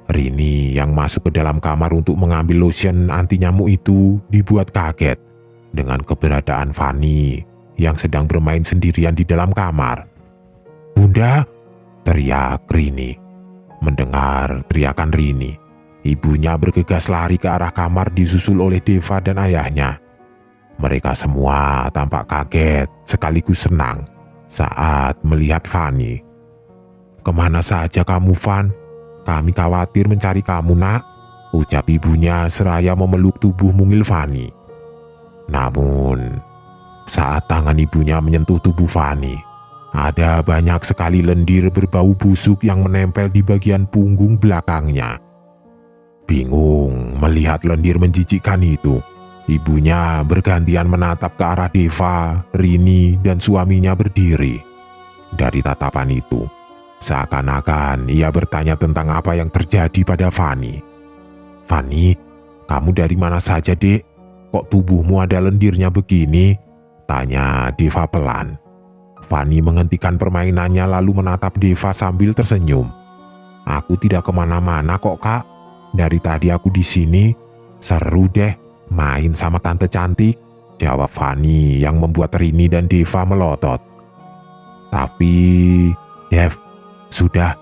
Rini yang masuk ke dalam kamar untuk mengambil lotion anti nyamuk itu dibuat kaget dengan keberadaan Fani yang sedang bermain sendirian di dalam kamar. "Bunda!" teriak Rini. Mendengar teriakan Rini, ibunya bergegas lari ke arah kamar disusul oleh Deva dan ayahnya. Mereka semua tampak kaget sekaligus senang saat melihat Fani. "Kemana saja kamu, Van? Kami khawatir mencari kamu, Nak," ucap ibunya seraya memeluk tubuh mungil Fani. Namun, saat tangan ibunya menyentuh tubuh Fani, ada banyak sekali lendir berbau busuk yang menempel di bagian punggung belakangnya. Bingung melihat lendir menjijikkan itu, ibunya bergantian menatap ke arah Deva, Rini, dan suaminya berdiri. Dari tatapan itu, seakan-akan ia bertanya tentang apa yang terjadi pada Fani. "Fani, kamu dari mana saja, Dek? Kok tubuhmu ada lendirnya begini?" tanya Deva pelan. Fani menghentikan permainannya lalu menatap Deva sambil tersenyum. "Aku tidak kemana-mana kok, Kak. Dari tadi aku di sini. Seru deh main sama tante cantik," jawab Fani yang membuat Rini dan Deva melotot. "Tapi, Dev, sudah.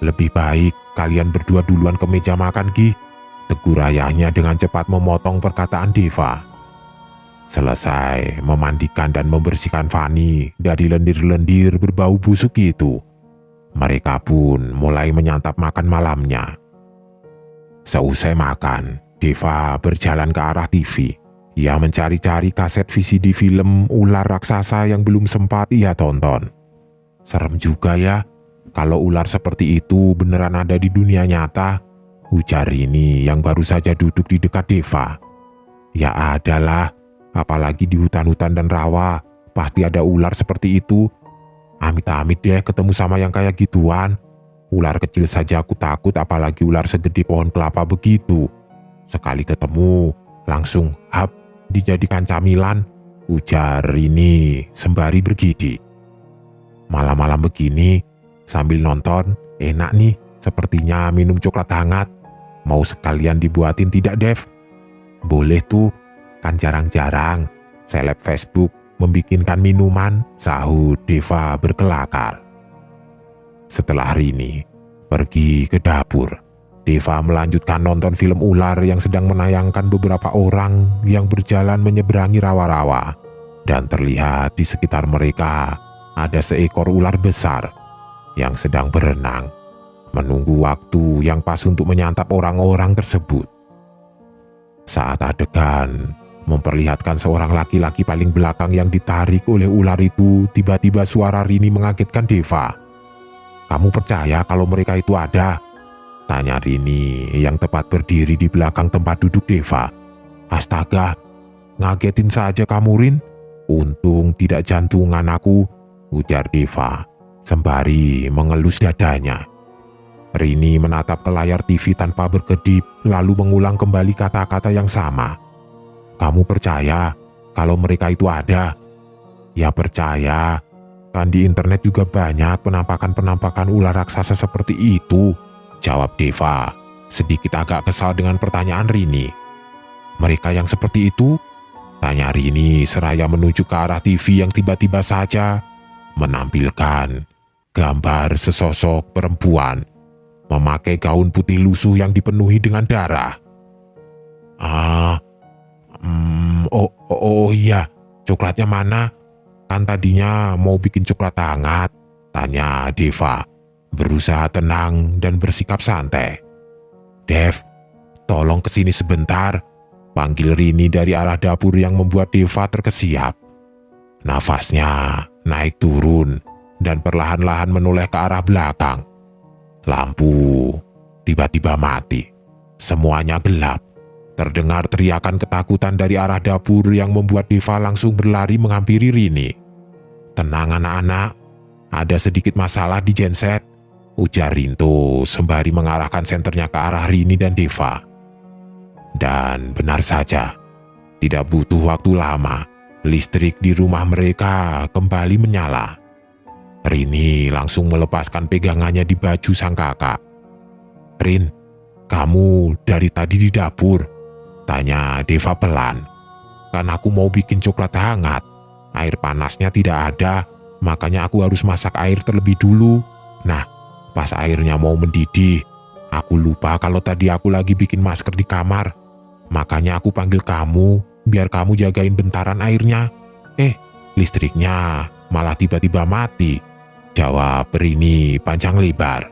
Lebih baik kalian berdua duluan ke meja makan, Gi," tegur ayahnya dengan cepat memotong perkataan Deva. Selesai memandikan dan membersihkan Fani dari lendir-lendir berbau busuk itu, mereka pun mulai menyantap makan malamnya. Seusai makan, Deva berjalan ke arah TV. Ia mencari-cari kaset VCD film ular raksasa yang belum sempat ia tonton. "Serem juga ya, kalau ular seperti itu beneran ada di dunia nyata," ujar Rini yang baru saja duduk di dekat Deva. "Ya adalah. Apalagi di hutan-hutan dan rawa, pasti ada ular seperti itu. Amit-amit deh ketemu sama yang kayak gituan. Ular kecil saja aku takut, apalagi ular segede pohon kelapa begitu. Sekali ketemu, langsung hap dijadikan camilan," ujar Rini sembari bergidik. "Malam-malam begini, sambil nonton, enak nih, sepertinya minum coklat hangat. Mau sekalian dibuatin tidak, Dev?" "Boleh tuh. Kan jarang-jarang seleb Facebook membikinkan minuman," sahut Deva berkelakar. Setelah Rini pergi ke dapur, Deva melanjutkan nonton film ular yang sedang menayangkan beberapa orang yang berjalan menyeberangi rawa-rawa. Dan terlihat di sekitar mereka ada seekor ular besar yang sedang berenang, menunggu waktu yang pas untuk menyantap orang-orang tersebut. Saat adegan memperlihatkan seorang laki-laki paling belakang yang ditarik oleh ular itu, tiba-tiba suara Rini mengagetkan Deva. "Kamu percaya kalau mereka itu ada?" tanya Rini yang tepat berdiri di belakang tempat duduk Deva. "Astaga, ngagetin saja kamu, Rin. Untung tidak jantungan aku," ujar Deva sembari mengelus dadanya. Rini menatap ke layar TV tanpa berkedip lalu mengulang kembali kata-kata yang sama. "Kamu percaya kalau mereka itu ada?" "Ya percaya, kan di internet juga banyak penampakan-penampakan ular raksasa seperti itu," jawab Deva, sedikit agak kesal dengan pertanyaan Rini. "Mereka yang seperti itu?" tanya Rini seraya menuju ke arah TV yang tiba-tiba saja menampilkan gambar sesosok perempuan memakai gaun putih lusuh yang dipenuhi dengan darah. Oh iya, coklatnya mana? Kan tadinya mau bikin coklat hangat," tanya Deva, berusaha tenang dan bersikap santai. "Dev, tolong kesini sebentar," panggil Rini dari arah dapur yang membuat Deva terkesiap. Nafasnya naik turun dan perlahan-lahan menoleh ke arah belakang. Lampu tiba-tiba mati. Semuanya gelap. Terdengar teriakan ketakutan dari arah dapur yang membuat Deva langsung berlari menghampiri Rini. "Tenang anak-anak, ada sedikit masalah di genset," ujar Rinto sembari mengarahkan senternya ke arah Rini dan Deva. Dan benar saja, tidak butuh waktu lama, listrik di rumah mereka kembali menyala. Rini langsung melepaskan pegangannya di baju sang kakak. "Rin, kamu dari tadi di dapur?" tanya Deva pelan. "Kan aku mau bikin coklat hangat. Air panasnya tidak ada, makanya aku harus masak air terlebih dulu. Nah, pas airnya mau mendidih, aku lupa kalau tadi aku lagi bikin masker di kamar. Makanya aku panggil kamu, biar kamu jagain bentaran airnya. Listriknya malah tiba-tiba mati," jawab Rini panjang lebar.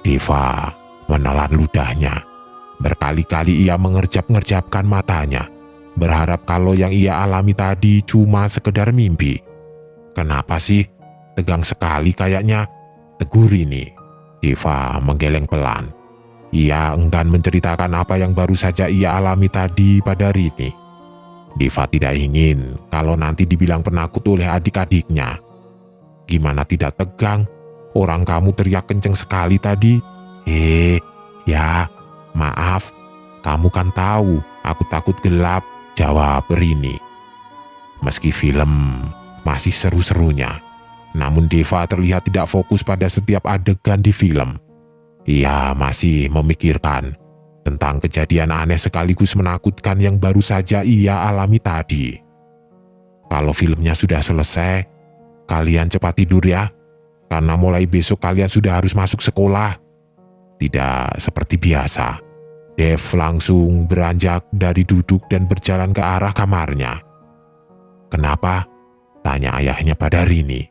Deva menelan ludahnya. Berkali-kali ia mengerjap-ngerjapkan matanya, berharap kalau yang ia alami tadi cuma sekedar mimpi. "Kenapa sih? Tegang sekali kayaknya," tegur Rini. Deva menggeleng pelan. Ia enggan menceritakan apa yang baru saja ia alami tadi pada Rini. Deva tidak ingin kalau nanti dibilang penakut oleh adik-adiknya. "Gimana tidak tegang? Orang kamu teriak kenceng sekali tadi." Ya, maaf. Kamu kan tahu aku takut gelap," jawab Rini. Meski film masih seru-serunya, namun Deva terlihat tidak fokus pada setiap adegan di film. Ia masih memikirkan tentang kejadian aneh sekaligus menakutkan yang baru saja ia alami tadi. "Kalau filmnya sudah selesai, kalian cepat tidur ya, karena mulai besok kalian sudah harus masuk sekolah." Tidak seperti biasa, Dev langsung beranjak dari duduk dan berjalan ke arah kamarnya. "Kenapa?" tanya ayahnya pada Rini.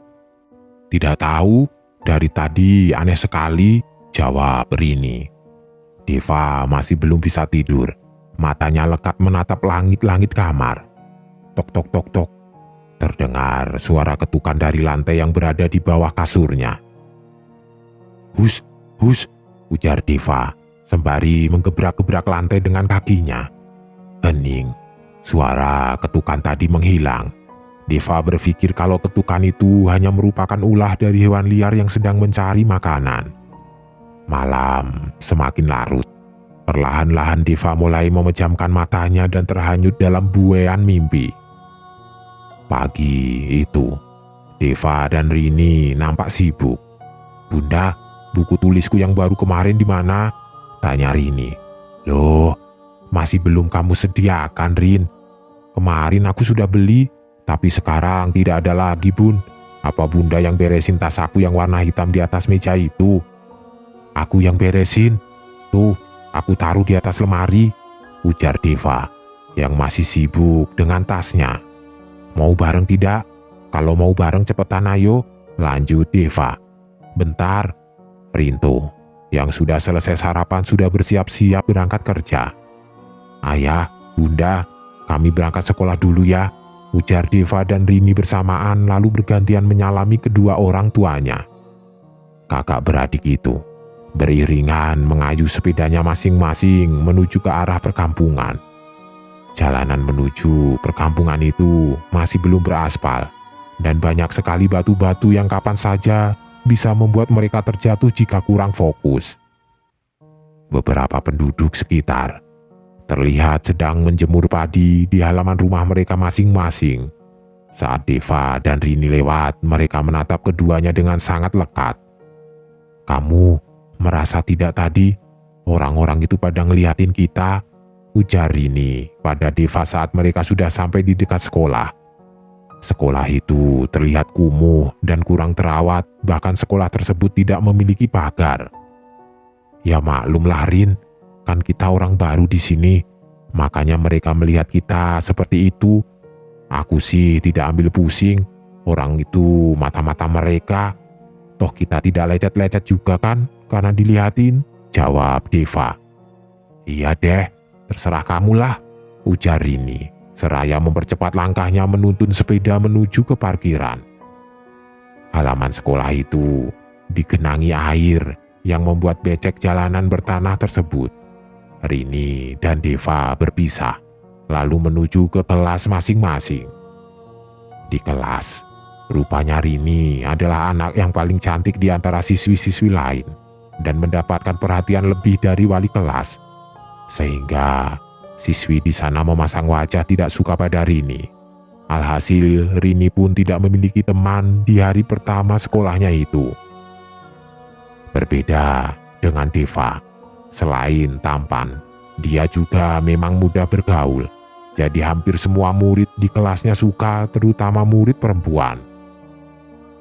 "Tidak tahu, dari tadi aneh sekali," jawab Rini. Deva masih belum bisa tidur, matanya lekat menatap langit-langit kamar. Tok tok tok tok, terdengar suara ketukan dari lantai yang berada di bawah kasurnya. Hus, ujar Deva sembari menggebrak-gebrak lantai dengan kakinya. Hening, suara ketukan tadi menghilang. Deva berpikir kalau ketukan itu hanya merupakan ulah dari hewan liar yang sedang mencari makanan. Malam semakin larut. Perlahan-lahan Deva mulai memejamkan matanya dan terhanyut dalam buaian mimpi. Pagi itu, Deva dan Rini nampak sibuk. "Bunda, buku tulisku yang baru kemarin di mana?" tanya Rini. "Loh, masih belum kamu sediakan, Rin? Kemarin aku sudah beli, tapi sekarang tidak ada lagi, Bun. Apa Bunda yang beresin tas aku yang warna hitam di atas meja itu?" "Aku yang beresin. Tuh, aku taruh di atas lemari," ujar Deva yang masih sibuk dengan tasnya. "Mau bareng tidak? Kalau mau bareng cepetan ayo," lanjut Deva. "Bentar." Rinto yang sudah selesai sarapan sudah bersiap-siap berangkat kerja. "Ayah, Bunda, kami berangkat sekolah dulu ya," ujar Deva dan Rini bersamaan lalu bergantian menyalami kedua orang tuanya. Kakak beradik itu beriringan mengayuh sepedanya masing-masing menuju ke arah perkampungan. Jalanan menuju perkampungan itu masih belum beraspal dan banyak sekali batu-batu yang kapan saja bisa membuat mereka terjatuh jika kurang fokus. Beberapa penduduk sekitar terlihat sedang menjemur padi di halaman rumah mereka masing-masing. Saat Deva dan Rini lewat, mereka menatap keduanya dengan sangat lekat. "Kamu merasa tidak tadi orang-orang itu pada ngeliatin kita?" ujar Rini pada Deva saat mereka sudah sampai di dekat sekolah. Sekolah itu terlihat kumuh dan kurang terawat, bahkan sekolah tersebut tidak memiliki pagar. "Ya maklumlah, Rin, kan kita orang baru di sini, makanya mereka melihat kita seperti itu. Aku sih tidak ambil pusing, orang itu mata-mata mereka. Toh kita tidak lecet-lecet juga kan, karena dilihatin," jawab Deva. "Iya deh, terserah kamulah," ujar Rini seraya mempercepat langkahnya menuntun sepeda menuju ke parkiran. Halaman sekolah itu digenangi air yang membuat becek jalanan bertanah tersebut. Rini dan Deva berpisah lalu menuju ke kelas masing-masing. Di kelas, Rupanya Rini adalah anak yang paling cantik di antara siswi-siswi lain dan mendapatkan perhatian lebih dari wali kelas. Sehingga siswi di sana memasang wajah tidak suka pada Rini. Alhasil Rini pun tidak memiliki teman di hari pertama sekolahnya itu. Berbeda dengan Deva, selain tampan, dia juga memang mudah bergaul. Jadi hampir semua murid di kelasnya suka, terutama murid perempuan.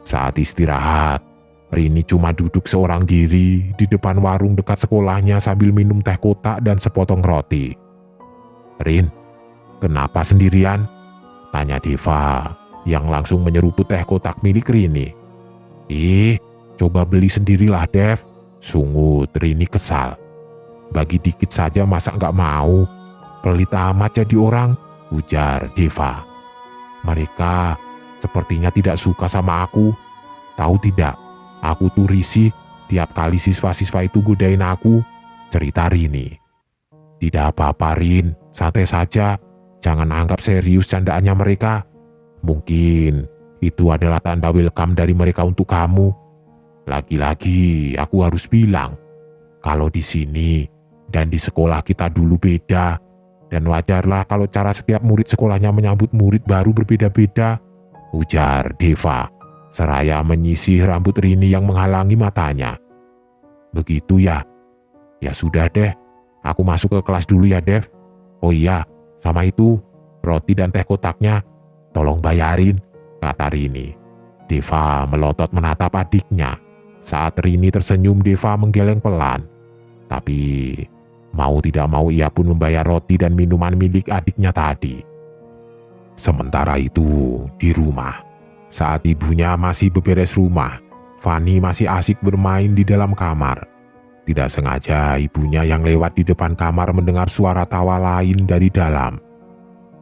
Saat istirahat, Rini cuma duduk seorang diri di depan warung dekat sekolahnya sambil minum teh kotak dan sepotong roti. "Rin, kenapa sendirian?" tanya Deva yang langsung menyeruput teh kotak milik Rini. "Ih, coba beli sendirilah, Dev," sungut Rini kesal. "Bagi dikit saja masa nggak mau? Pelit amat jadi orang," ujar Deva. "Mereka sepertinya tidak suka sama aku. Tahu tidak, aku tuh risih tiap kali siswa-siswa itu godain aku," cerita Rini. "Tidak apa-apa Rin, santai saja. Jangan anggap serius candaannya mereka. Mungkin itu adalah tanda welcome dari mereka untuk kamu. Lagi-lagi aku harus bilang, kalau di sini dan di sekolah kita dulu beda. Dan wajarlah kalau cara setiap murid sekolahnya menyambut murid baru berbeda-beda," ujar Deva, seraya menyisih rambut Rini yang menghalangi matanya. "Begitu ya? Ya sudah deh, aku masuk ke kelas dulu ya Dev. Oh iya, sama itu, roti dan teh kotaknya, tolong bayarin," kata Rini. Deva melotot menatap adiknya. Saat Rini tersenyum, Deva menggeleng pelan. Tapi mau tidak mau ia pun membayar roti dan minuman milik adiknya tadi. Sementara itu, di rumah, saat ibunya masih beberes rumah, Fani masih asik bermain di dalam kamar. Tidak sengaja ibunya yang lewat di depan kamar mendengar suara tawa lain dari dalam.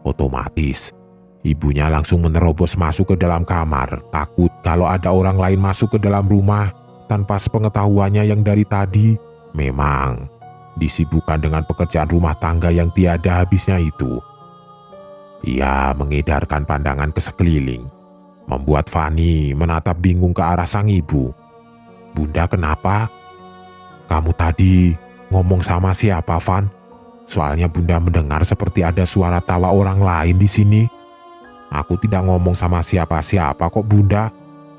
Otomatis, ibunya langsung menerobos masuk ke dalam kamar, takut kalau ada orang lain masuk ke dalam rumah tanpa sepengetahuannya yang dari tadi memang disibukkan dengan pekerjaan rumah tangga yang tiada habisnya itu. Ia mengedarkan pandangan ke sekeliling, membuat Fani menatap bingung ke arah sang ibu. "Bunda, kenapa? Kamu tadi ngomong sama siapa, Van? Soalnya Bunda mendengar seperti ada suara tawa orang lain di sini." "Aku tidak ngomong sama siapa-siapa kok Bunda.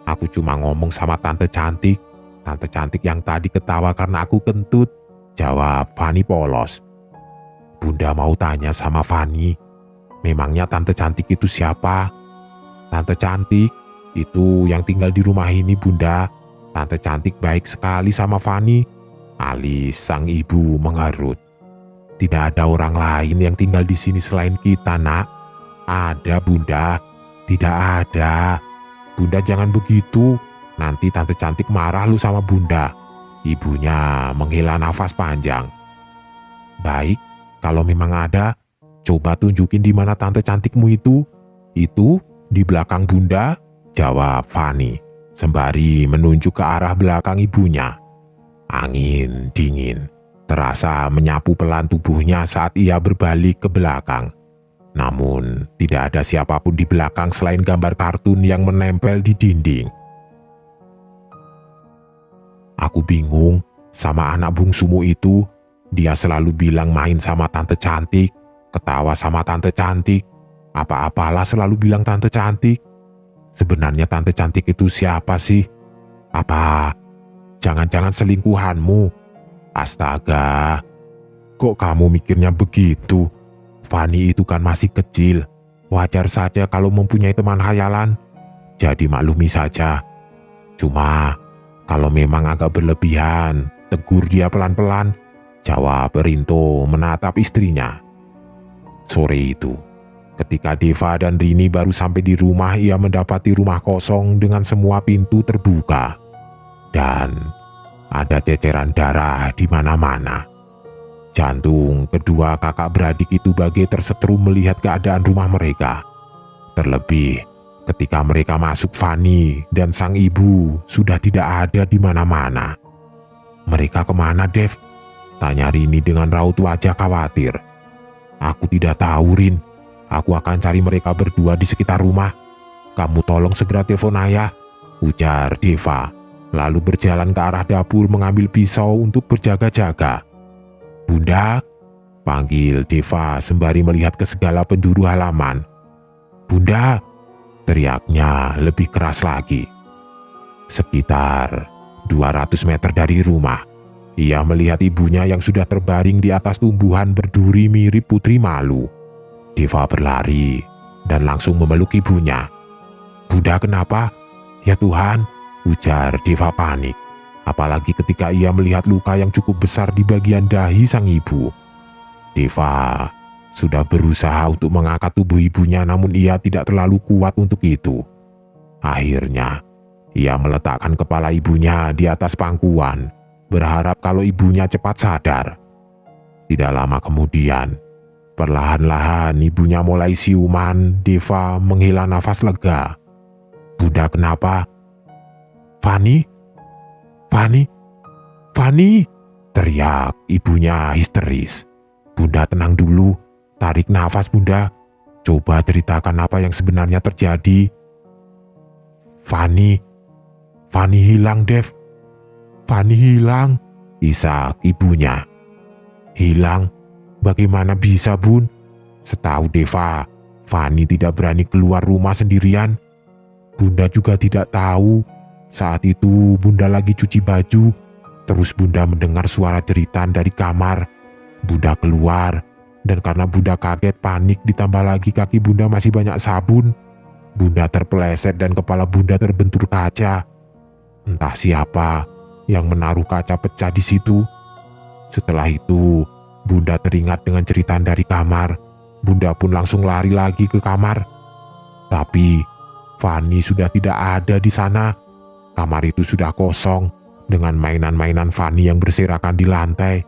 Aku cuma ngomong sama Tante Cantik. Tante Cantik yang tadi ketawa karena aku kentut," jawab Fani polos. "Bunda mau tanya sama Fani, memangnya Tante Cantik itu siapa?" "Tante Cantik itu yang tinggal di rumah ini Bunda. Tante Cantik baik sekali sama Fani," alis sang ibu mengerut. "Tidak ada orang lain yang tinggal di sini selain kita, Nak." "Ada Bunda." "Tidak ada. Bunda jangan begitu. Nanti Tante Cantik marah lu sama Bunda." Ibunya menghela nafas panjang. "Baik, kalau memang ada, coba tunjukin di mana Tante Cantikmu itu." "Itu di belakang Bunda," jawab Fani, sembari menunjuk ke arah belakang ibunya. Angin dingin terasa menyapu pelan tubuhnya saat ia berbalik ke belakang. Namun tidak ada siapapun di belakang selain gambar kartun yang menempel di dinding. "Aku bingung sama anak bungsumu itu. Dia selalu bilang main sama Tante Cantik, ketawa sama Tante Cantik. Apa-apalah selalu bilang Tante Cantik. Sebenarnya Tante Cantik itu siapa sih? Apa jangan-jangan selingkuhanmu? Astaga, kok kamu mikirnya begitu? Fani itu kan masih kecil. Wajar saja kalau mempunyai teman khayalan. Jadi maklumi saja. Cuma kalau memang agak berlebihan, tegur dia pelan-pelan," jawab Rinto menatap istrinya. Sore itu, ketika Deva dan Rini baru sampai di rumah, ia mendapati rumah kosong dengan semua pintu terbuka. Dan ada ceceran darah di mana-mana. Jantung kedua kakak beradik itu bagai tersetrum melihat keadaan rumah mereka. Terlebih ketika mereka masuk, Fani dan sang ibu sudah tidak ada di mana-mana. "Mereka kemana, Dev?" tanya Rini dengan raut wajah khawatir. "Aku tidak tahu, Rin. Aku akan cari mereka berdua di sekitar rumah," Kamu tolong segera telepon ayah, ujar Deva, lalu berjalan ke arah dapur mengambil pisau untuk berjaga-jaga. Bunda, panggil Deva sembari melihat ke segala penjuru halaman. Bunda, teriaknya lebih keras lagi. Sekitar 200 meter dari rumah, ia melihat ibunya yang sudah terbaring di atas tumbuhan berduri mirip Putri Malu. Deva berlari dan langsung memeluk ibunya. Bunda, kenapa? Ya Tuhan, ujar Deva panik. Apalagi ketika ia melihat luka yang cukup besar di bagian dahi sang ibu. Deva sudah berusaha untuk mengangkat tubuh ibunya, namun ia tidak terlalu kuat untuk itu. Akhirnya, ia meletakkan kepala ibunya di atas pangkuan, berharap kalau ibunya cepat sadar. Tidak lama kemudian, perlahan-lahan ibunya mulai siuman. Deva menghela nafas lega. Bunda, kenapa? Fani? Fani? Fani? Teriak ibunya histeris. Bunda, tenang dulu. Tarik nafas, Bunda. Coba ceritakan apa yang sebenarnya terjadi. Fani hilang, Dev. Fani hilang, isak ibunya. Hilang? Bagaimana bisa, Bun? Setahu Deva, Fani tidak berani keluar rumah sendirian. Bunda juga tidak tahu. Saat itu Bunda lagi cuci baju. Terus Bunda mendengar suara jeritan dari kamar. Bunda keluar, dan karena Bunda kaget panik ditambah lagi kaki Bunda masih banyak sabun, Bunda terpeleset dan kepala Bunda terbentur kaca. Entah siapa yang menaruh kaca pecah di situ. Setelah itu, Bunda teringat dengan jeritan dari kamar. Bunda pun langsung lari lagi ke kamar. Tapi Fani sudah tidak ada di sana. Kamar itu sudah kosong dengan mainan-mainan Fani yang berserakan di lantai.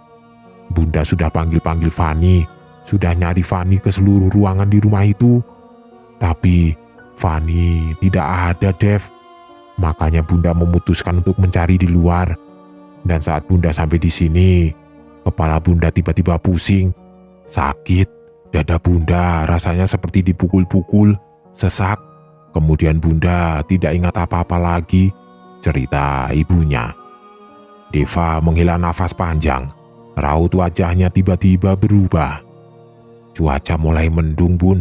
Bunda sudah panggil-panggil Fani, sudah nyari Fani ke seluruh ruangan di rumah itu. Tapi Fani tidak ada, Dev. Makanya Bunda memutuskan untuk mencari di luar. Dan saat Bunda sampai di sini, kepala Bunda tiba-tiba pusing, sakit. Dada Bunda rasanya seperti dipukul-pukul, sesak. Kemudian Bunda tidak ingat apa-apa lagi, cerita ibunya. Deva menghela nafas panjang. Raut wajahnya tiba-tiba berubah. Cuaca mulai mendung, Bun.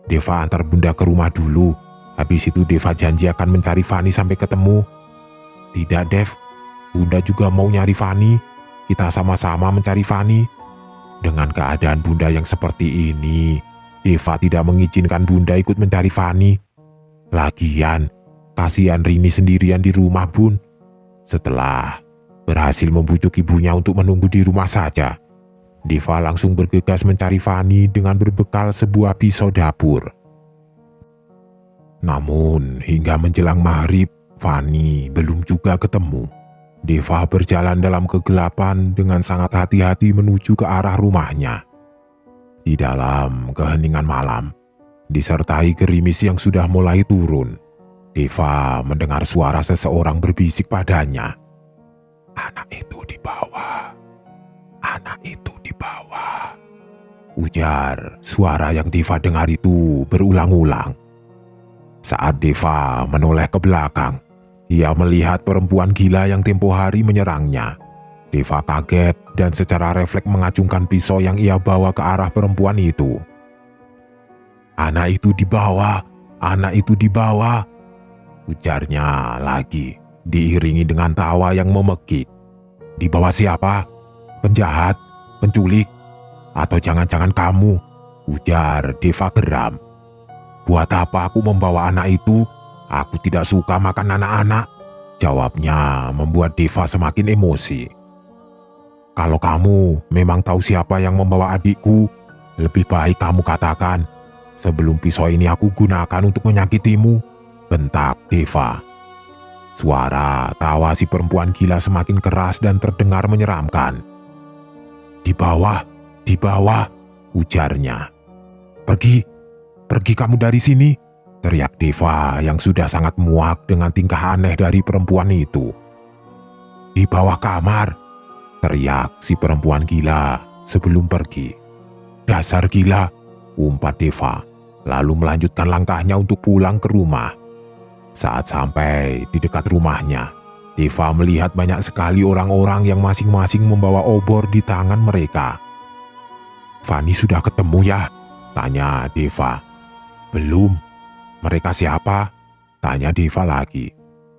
Deva antar Bunda ke rumah dulu. Habis itu Deva janji akan mencari Fani sampai ketemu. Tidak, Dev. Bunda juga mau nyari Fani. Kita sama-sama mencari Fani. Dengan keadaan Bunda yang seperti ini, Deva tidak mengizinkan Bunda ikut mencari Fani. Lagian, kasihan Rini sendirian di rumah, Bun. Setelah berhasil membujuk ibunya untuk menunggu di rumah saja, Deva langsung bergegas mencari Fani dengan berbekal sebuah pisau dapur. Namun hingga menjelang maghrib, Fani belum juga ketemu. Deva berjalan dalam kegelapan dengan sangat hati-hati menuju ke arah rumahnya. Di dalam keheningan malam, disertai gerimis yang sudah mulai turun, Deva mendengar suara seseorang berbisik padanya. Anak itu di bawah. Anak itu di bawah. Ujar suara yang Deva dengar itu berulang-ulang. Saat Deva menoleh ke belakang, ia melihat perempuan gila yang tempo hari menyerangnya. Deva kaget dan secara refleks mengacungkan pisau yang ia bawa ke arah perempuan itu. Anak itu di bawah. Anak itu di bawah. Ujarnya lagi, diiringi dengan tawa yang memekik. Di bawah siapa? Penjahat? Penculik? Atau jangan-jangan kamu? Ujar Deva geram. Buat apa aku membawa anak itu? Aku tidak suka makan anak-anak. Jawabnya membuat Deva semakin emosi. Kalau kamu memang tahu siapa yang membawa adikku, lebih baik kamu katakan sebelum pisau ini aku gunakan untuk menyakitimu, bentak Deva. Suara tawa si perempuan gila semakin keras dan terdengar menyeramkan. Di bawah, ujarnya. Pergi kamu dari sini, teriak Deva yang sudah sangat muak dengan tingkah aneh dari perempuan itu. Di bawah kamar, teriak si perempuan gila sebelum pergi. Dasar gila, umpat Deva. lalu melanjutkan langkahnya untuk pulang ke rumah. Saat sampai di dekat rumahnya, Deva melihat banyak sekali orang-orang yang masing-masing membawa obor di tangan mereka. "Fani sudah ketemu ya?" tanya Deva. "Belum." "Mereka siapa?" tanya Deva lagi.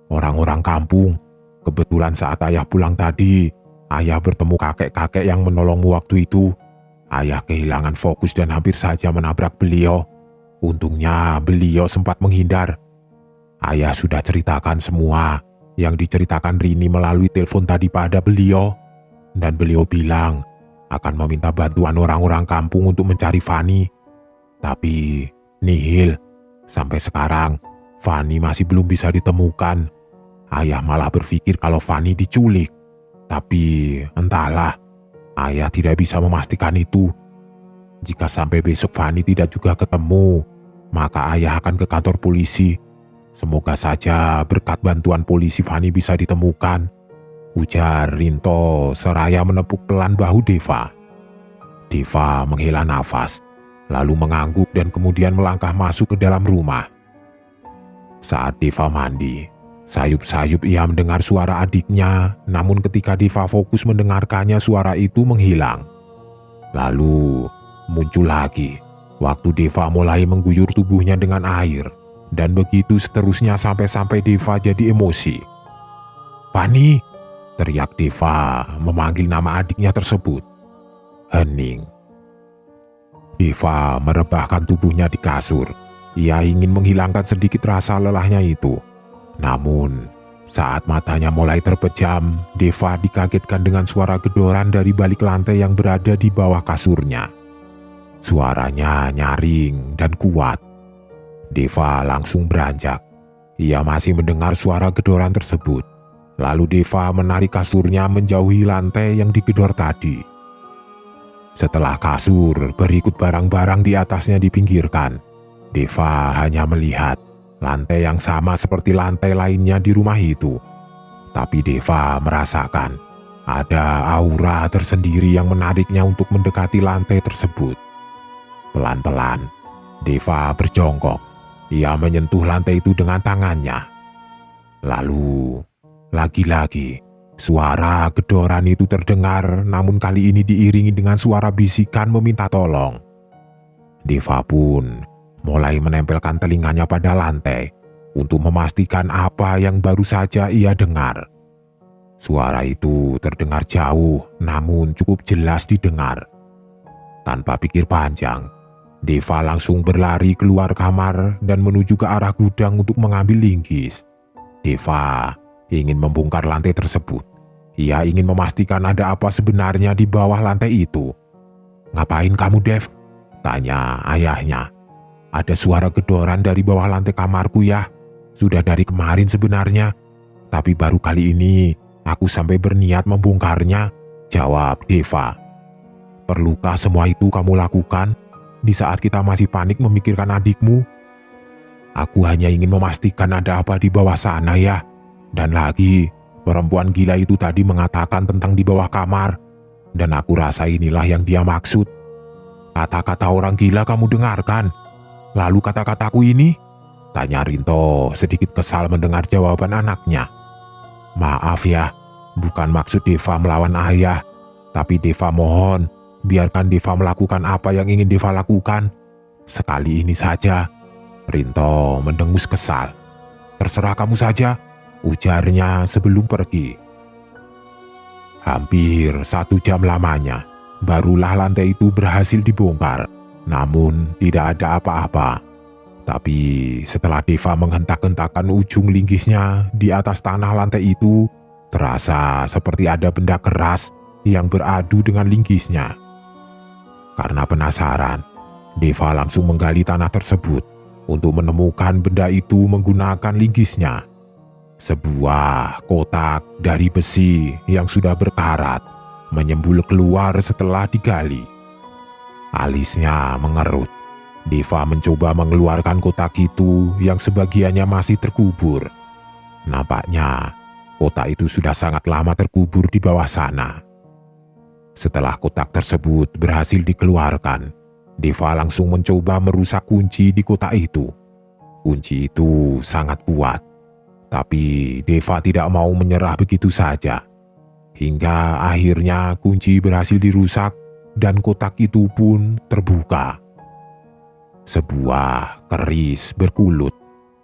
"Orang-orang kampung. Kebetulan saat ayah pulang tadi, ayah bertemu kakek-kakek yang menolongmu waktu itu. Ayah kehilangan fokus dan hampir saja menabrak beliau. Untungnya beliau sempat menghindar. Ayah sudah ceritakan semua yang diceritakan Rini melalui telepon tadi pada beliau. Dan beliau bilang akan meminta bantuan orang-orang kampung untuk mencari Fani. Tapi nihil. Sampai sekarang Fani masih belum bisa ditemukan. Ayah malah berpikir kalau Fani diculik. Tapi entahlah, ayah tidak bisa memastikan itu. Jika sampai besok Fani tidak juga ketemu, maka ayah akan ke kantor polisi. Semoga saja berkat bantuan polisi Fani bisa ditemukan," ujar Rinto seraya menepuk pelan bahu Deva. Deva menghela nafas, lalu mengangguk dan kemudian melangkah masuk ke dalam rumah. Saat Deva mandi, sayup-sayup ia mendengar suara adiknya, namun ketika Deva fokus mendengarkannya, suara itu menghilang. Lalu muncul lagi waktu Deva mulai mengguyur tubuhnya dengan air, dan begitu seterusnya sampai Deva jadi emosi. "Fani!" teriak Deva memanggil nama adiknya tersebut. Hening. Deva merebahkan tubuhnya di kasur. Ia ingin menghilangkan sedikit rasa lelahnya itu. Namun, saat matanya mulai terpejam, Deva dikagetkan dengan suara gedoran dari balik lantai yang berada di bawah kasurnya. Suaranya nyaring dan kuat. Deva langsung beranjak. Ia masih mendengar suara gedoran tersebut. Lalu Deva menarik kasurnya menjauhi lantai yang digedor tadi. Setelah kasur berikut barang-barang di atasnya dipinggirkan, Deva hanya melihat lantai yang sama seperti lantai lainnya di rumah itu. Tapi Deva merasakan ada aura tersendiri yang menariknya untuk mendekati lantai tersebut. Pelan-pelan, Deva berjongkok. Ia menyentuh lantai itu dengan tangannya. Lalu, lagi-lagi, suara gedoran itu terdengar, namun kali ini diiringi dengan suara bisikan meminta tolong. Deva pun mulai menempelkan telinganya pada lantai untuk memastikan apa yang baru saja ia dengar. Suara itu terdengar jauh, namun cukup jelas didengar. Tanpa pikir panjang, Deva langsung berlari keluar kamar dan menuju ke arah gudang untuk mengambil linggis. Deva ingin membongkar lantai tersebut. Ia ingin memastikan ada apa sebenarnya di bawah lantai itu. "Ngapain kamu, Dev?" tanya ayahnya. "Ada suara gedoran dari bawah lantai kamarku ya. Sudah dari kemarin sebenarnya. Tapi baru kali ini aku sampai berniat membongkarnya," jawab Deva. "Perlukah semua itu kamu lakukan di saat kita masih panik memikirkan adikmu?" "Aku hanya ingin memastikan ada apa di bawah sana ya. Dan lagi, perempuan gila itu tadi mengatakan tentang di bawah kamar. Dan aku rasa inilah yang dia maksud. Kata-kata orang gila kamu dengarkan. Lalu kata-kataku ini?" tanya Rinto sedikit kesal mendengar jawaban anaknya. "Maaf ya, bukan maksud Deva melawan ayah. Tapi Deva mohon, biarkan Deva melakukan apa yang ingin Deva lakukan. Sekali ini saja." Rinto mendengus kesal. "Terserah kamu saja," ujarnya sebelum pergi. Hampir 1 jam lamanya, barulah lantai itu berhasil dibongkar. Namun tidak ada apa-apa. Tapi setelah Deva menghentak-hentakkan ujung linggisnya di atas tanah lantai itu, terasa seperti ada benda keras yang beradu dengan linggisnya. Karena penasaran, Deva langsung menggali tanah tersebut untuk menemukan benda itu menggunakan linggisnya. Sebuah kotak dari besi yang sudah berkarat menyembul keluar setelah digali. Alisnya mengerut. Deva mencoba mengeluarkan kotak itu yang sebagiannya masih terkubur. Nampaknya kotak itu sudah sangat lama terkubur di bawah sana. Setelah kotak tersebut berhasil dikeluarkan, Deva langsung mencoba merusak kunci di kotak itu. Kunci itu sangat kuat, tapi Deva tidak mau menyerah begitu saja. Hingga akhirnya kunci berhasil dirusak dan kotak itu pun terbuka. Sebuah keris berkulut,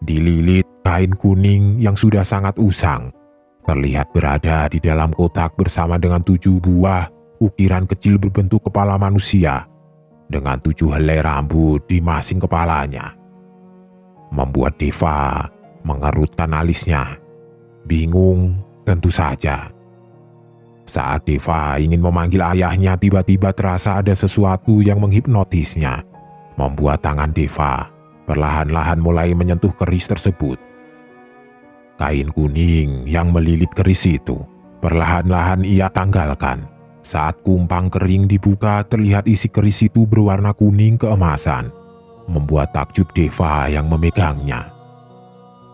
dililit kain kuning yang sudah sangat usang, terlihat berada di dalam kotak bersama dengan 7 buah ukiran kecil berbentuk kepala manusia, dengan 7 helai rambut di masing kepalanya. Membuat Deva mengerutkan alisnya. Bingung tentu saja. Saat Deva ingin memanggil ayahnya, tiba-tiba terasa ada sesuatu yang menghipnotisnya, membuat tangan Deva perlahan-lahan mulai menyentuh keris tersebut. Kain kuning yang melilit keris itu perlahan-lahan ia tanggalkan. Saat kumpang kering dibuka, terlihat isi keris itu berwarna kuning keemasan, membuat takjub Deva yang memegangnya.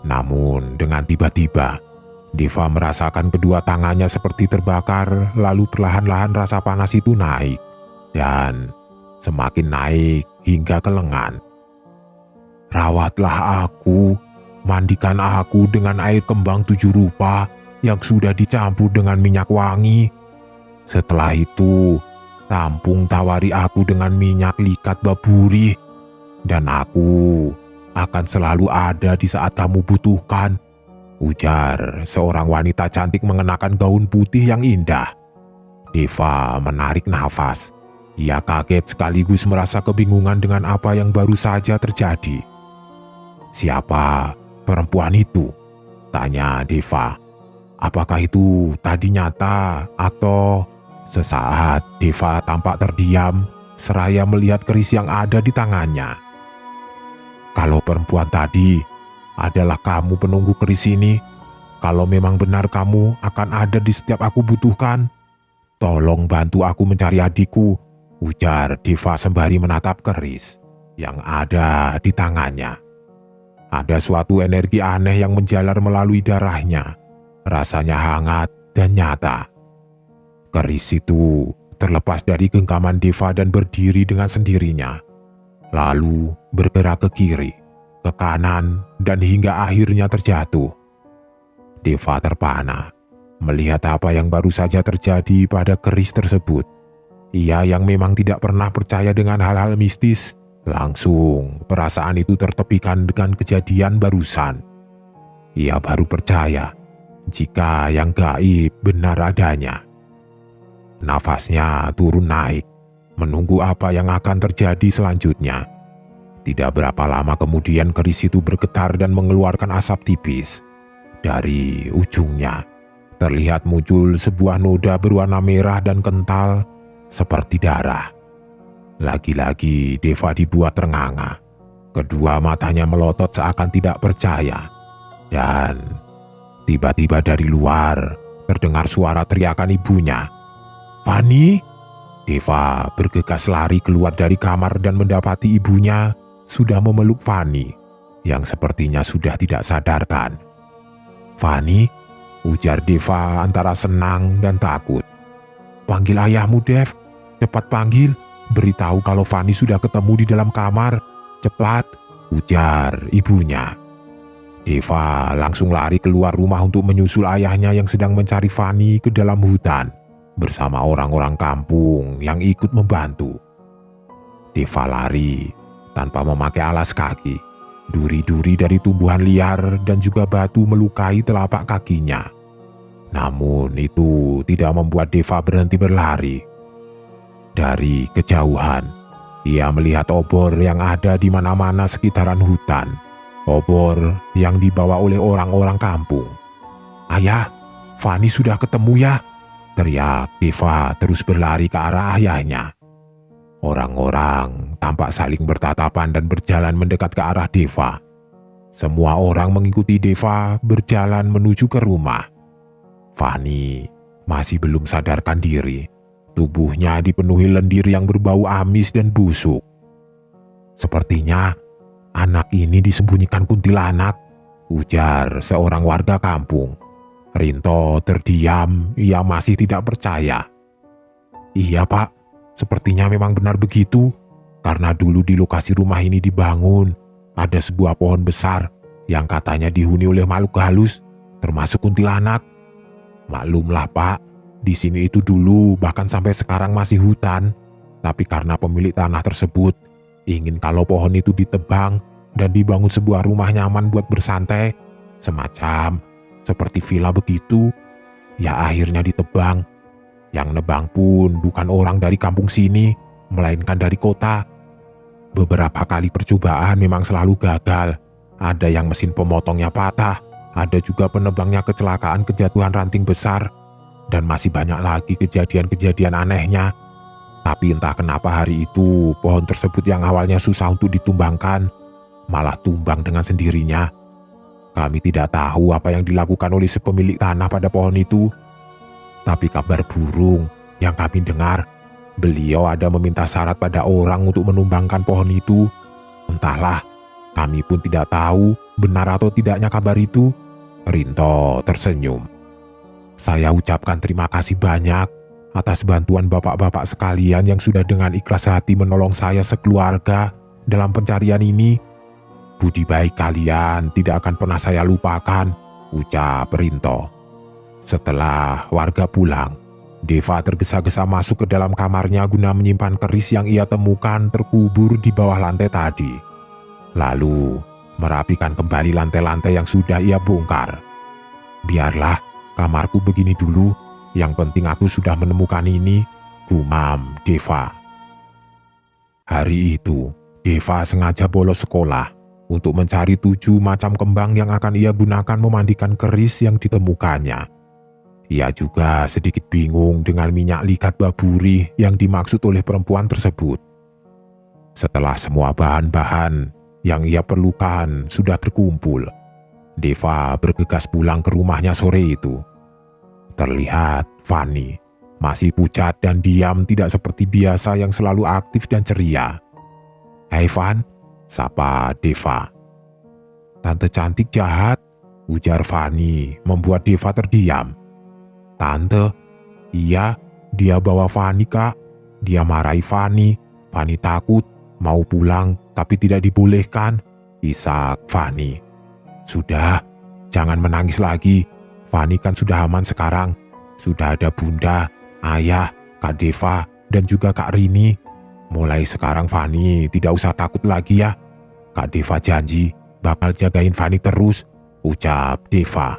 Namun dengan tiba-tiba, Deva merasakan kedua tangannya seperti terbakar, lalu perlahan-lahan rasa panas itu naik, dan semakin naik hingga ke lengan. "Rawatlah aku, mandikan aku dengan air kembang 7 rupa yang sudah dicampur dengan minyak wangi. Setelah itu, tampung tawari aku dengan minyak likat baburi, dan aku akan selalu ada di saat kamu butuhkan," ujar seorang wanita cantik mengenakan gaun putih yang indah. Deva menarik nafas. Ia kaget sekaligus merasa kebingungan dengan apa yang baru saja terjadi. "Siapa perempuan itu?" tanya Deva. "Apakah itu tadi nyata atau..." Sesaat Deva tampak terdiam seraya melihat keris yang ada di tangannya. "Kalau perempuan tadi adalah kamu penunggu keris ini, kalau memang benar kamu akan ada di setiap aku butuhkan, tolong bantu aku mencari adikku," ujar Deva sembari menatap keris yang ada di tangannya. Ada suatu energi aneh yang menjalar melalui darahnya, rasanya hangat dan nyata. Keris itu terlepas dari genggaman Deva dan berdiri dengan sendirinya, lalu bergerak ke kiri, ke kanan, dan hingga akhirnya terjatuh. Deva terpana melihat apa yang baru saja terjadi pada keris tersebut. Ia yang memang tidak pernah percaya dengan hal-hal mistis, langsung perasaan itu tertepikan dengan kejadian barusan. Ia baru percaya jika yang gaib benar adanya. Nafasnya turun naik, menunggu apa yang akan terjadi selanjutnya. Tidak berapa lama kemudian keris itu bergetar dan mengeluarkan asap tipis. Dari ujungnya, terlihat muncul sebuah noda berwarna merah dan kental seperti darah. Lagi-lagi Deva dibuat ternganga. Kedua matanya melotot seakan tidak percaya. Dan tiba-tiba dari luar terdengar suara teriakan ibunya. "Fani!" Deva bergegas lari keluar dari kamar dan mendapati ibunya sudah memeluk Fani yang sepertinya sudah tidak sadarkan. "Fani," ujar Deva antara senang dan takut. "Panggil ayahmu, Dev. Cepat panggil. Beritahu kalau Fani sudah ketemu di dalam kamar. Cepat," ujar ibunya. Deva langsung lari keluar rumah untuk menyusul ayahnya yang sedang mencari Fani ke dalam hutan bersama orang-orang kampung yang ikut membantu. Deva lari tanpa memakai alas kaki. Duri-duri dari tumbuhan liar dan juga batu melukai telapak kakinya. Namun itu tidak membuat Deva berhenti berlari. Dari kejauhan, ia melihat obor yang ada di mana-mana sekitaran hutan. Obor yang dibawa oleh orang-orang kampung. "Ayah, Fani sudah ketemu ya?" teriak Deva terus berlari ke arah ayahnya. Orang-orang tampak saling bertatapan dan berjalan mendekat ke arah Deva. Semua orang mengikuti Deva berjalan menuju ke rumah. Fani masih belum sadarkan diri. Tubuhnya dipenuhi lendir yang berbau amis dan busuk. "Sepertinya anak ini disembunyikan kuntilanak," ujar seorang warga kampung. Rinto terdiam, ia masih tidak percaya. "Iya, Pak, sepertinya memang benar begitu. Karena dulu di lokasi rumah ini dibangun, ada sebuah pohon besar yang katanya dihuni oleh makhluk halus, termasuk kuntilanak. Maklumlah Pak, di sini itu dulu bahkan sampai sekarang masih hutan. Tapi karena pemilik tanah tersebut ingin kalau pohon itu ditebang dan dibangun sebuah rumah nyaman buat bersantai, semacam seperti villa begitu, ya akhirnya ditebang. Yang nebang pun bukan orang dari kampung sini, melainkan dari kota. Beberapa kali percobaan memang selalu gagal. Ada yang mesin pemotongnya patah, ada juga penebangnya kecelakaan kejatuhan ranting besar, dan masih banyak lagi kejadian-kejadian anehnya. Tapi entah kenapa hari itu pohon tersebut yang awalnya susah untuk ditumbangkan, malah tumbang dengan sendirinya. Kami tidak tahu apa yang dilakukan oleh si pemilik tanah pada pohon itu. Tapi kabar burung yang kami dengar, beliau ada meminta syarat pada orang untuk menumbangkan pohon itu. Entahlah, kami pun tidak tahu benar atau tidaknya kabar itu. Rinto tersenyum. Saya ucapkan terima kasih banyak atas bantuan bapak-bapak sekalian yang sudah dengan ikhlas hati menolong saya sekeluarga dalam pencarian ini. Budi baik kalian tidak akan pernah saya lupakan, ucap Rinto. Setelah warga pulang, Deva tergesa-gesa masuk ke dalam kamarnya guna menyimpan keris yang ia temukan terkubur di bawah lantai tadi. Lalu merapikan kembali lantai-lantai yang sudah ia bongkar. Biarlah kamarku begini dulu, yang penting aku sudah menemukan ini, gumam Deva. Hari itu, Deva sengaja bolos sekolah untuk mencari 7 macam kembang yang akan ia gunakan memandikan keris yang ditemukannya. Ia juga sedikit bingung dengan minyak likat baburi yang dimaksud oleh perempuan tersebut. Setelah semua bahan-bahan yang ia perlukan sudah terkumpul, Deva bergegas pulang ke rumahnya sore itu. Terlihat Fanny masih pucat dan diam, tidak seperti biasa yang selalu aktif dan ceria. "Hai Van," sapa Deva. "Tante cantik jahat," ujar Fanny membuat Deva terdiam. "Tante? Iya, dia bawa Fanny Kak. Dia marahi Fanny. Fanny takut, mau pulang tapi tidak dibolehkan," isak Fanny. "Sudah, jangan menangis lagi. Fanny kan sudah aman sekarang. Sudah ada bunda, ayah, Kak Deva, dan juga Kak Rini. Mulai sekarang Fanny tidak usah takut lagi ya. Kak Deva janji bakal jagain Fanny terus," ucap Deva.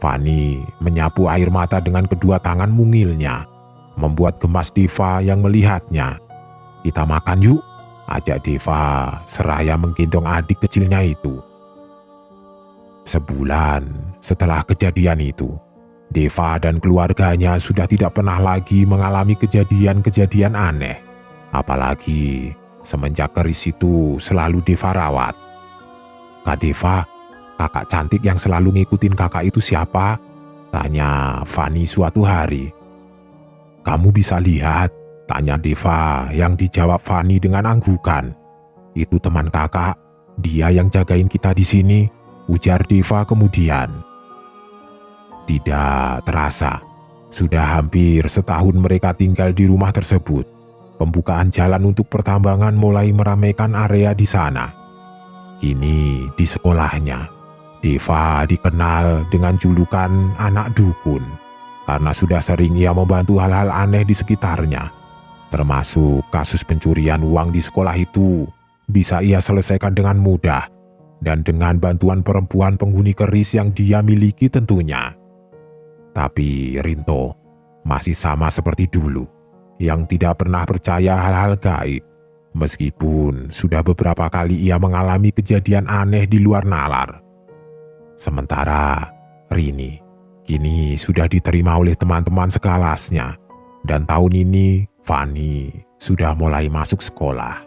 Fanny menyapu air mata dengan kedua tangan mungilnya, membuat gemas Deva yang melihatnya. "Kita makan yuk," ajak Deva seraya menggendong adik kecilnya itu. Sebulan setelah kejadian itu, Deva dan keluarganya sudah tidak pernah lagi mengalami kejadian-kejadian aneh. Apalagi semenjak keris itu selalu Deva rawat. "Kak Deva, kakak cantik yang selalu ngikutin kakak itu siapa?" tanya Fanny suatu hari. "Kamu bisa lihat," tanya Deva yang dijawab Fanny dengan anggukan. "Itu teman kakak, dia yang jagain kita di sini," ujar Deva kemudian. Tidak terasa, sudah hampir setahun mereka tinggal di rumah tersebut. Pembukaan jalan untuk pertambangan mulai meramaikan area di sana. Kini di sekolahnya, Deva dikenal dengan julukan anak dukun karena sudah sering ia membantu hal-hal aneh di sekitarnya. Termasuk kasus pencurian uang di sekolah itu bisa ia selesaikan dengan mudah. Dan dengan bantuan perempuan penghuni keris yang dia miliki tentunya. Tapi Rinto masih sama seperti dulu, yang tidak pernah percaya hal-hal gaib. Meskipun sudah beberapa kali ia mengalami kejadian aneh di luar nalar. Sementara Rini kini sudah diterima oleh teman-teman sekelasnya. Dan tahun ini Fanny sudah mulai masuk sekolah.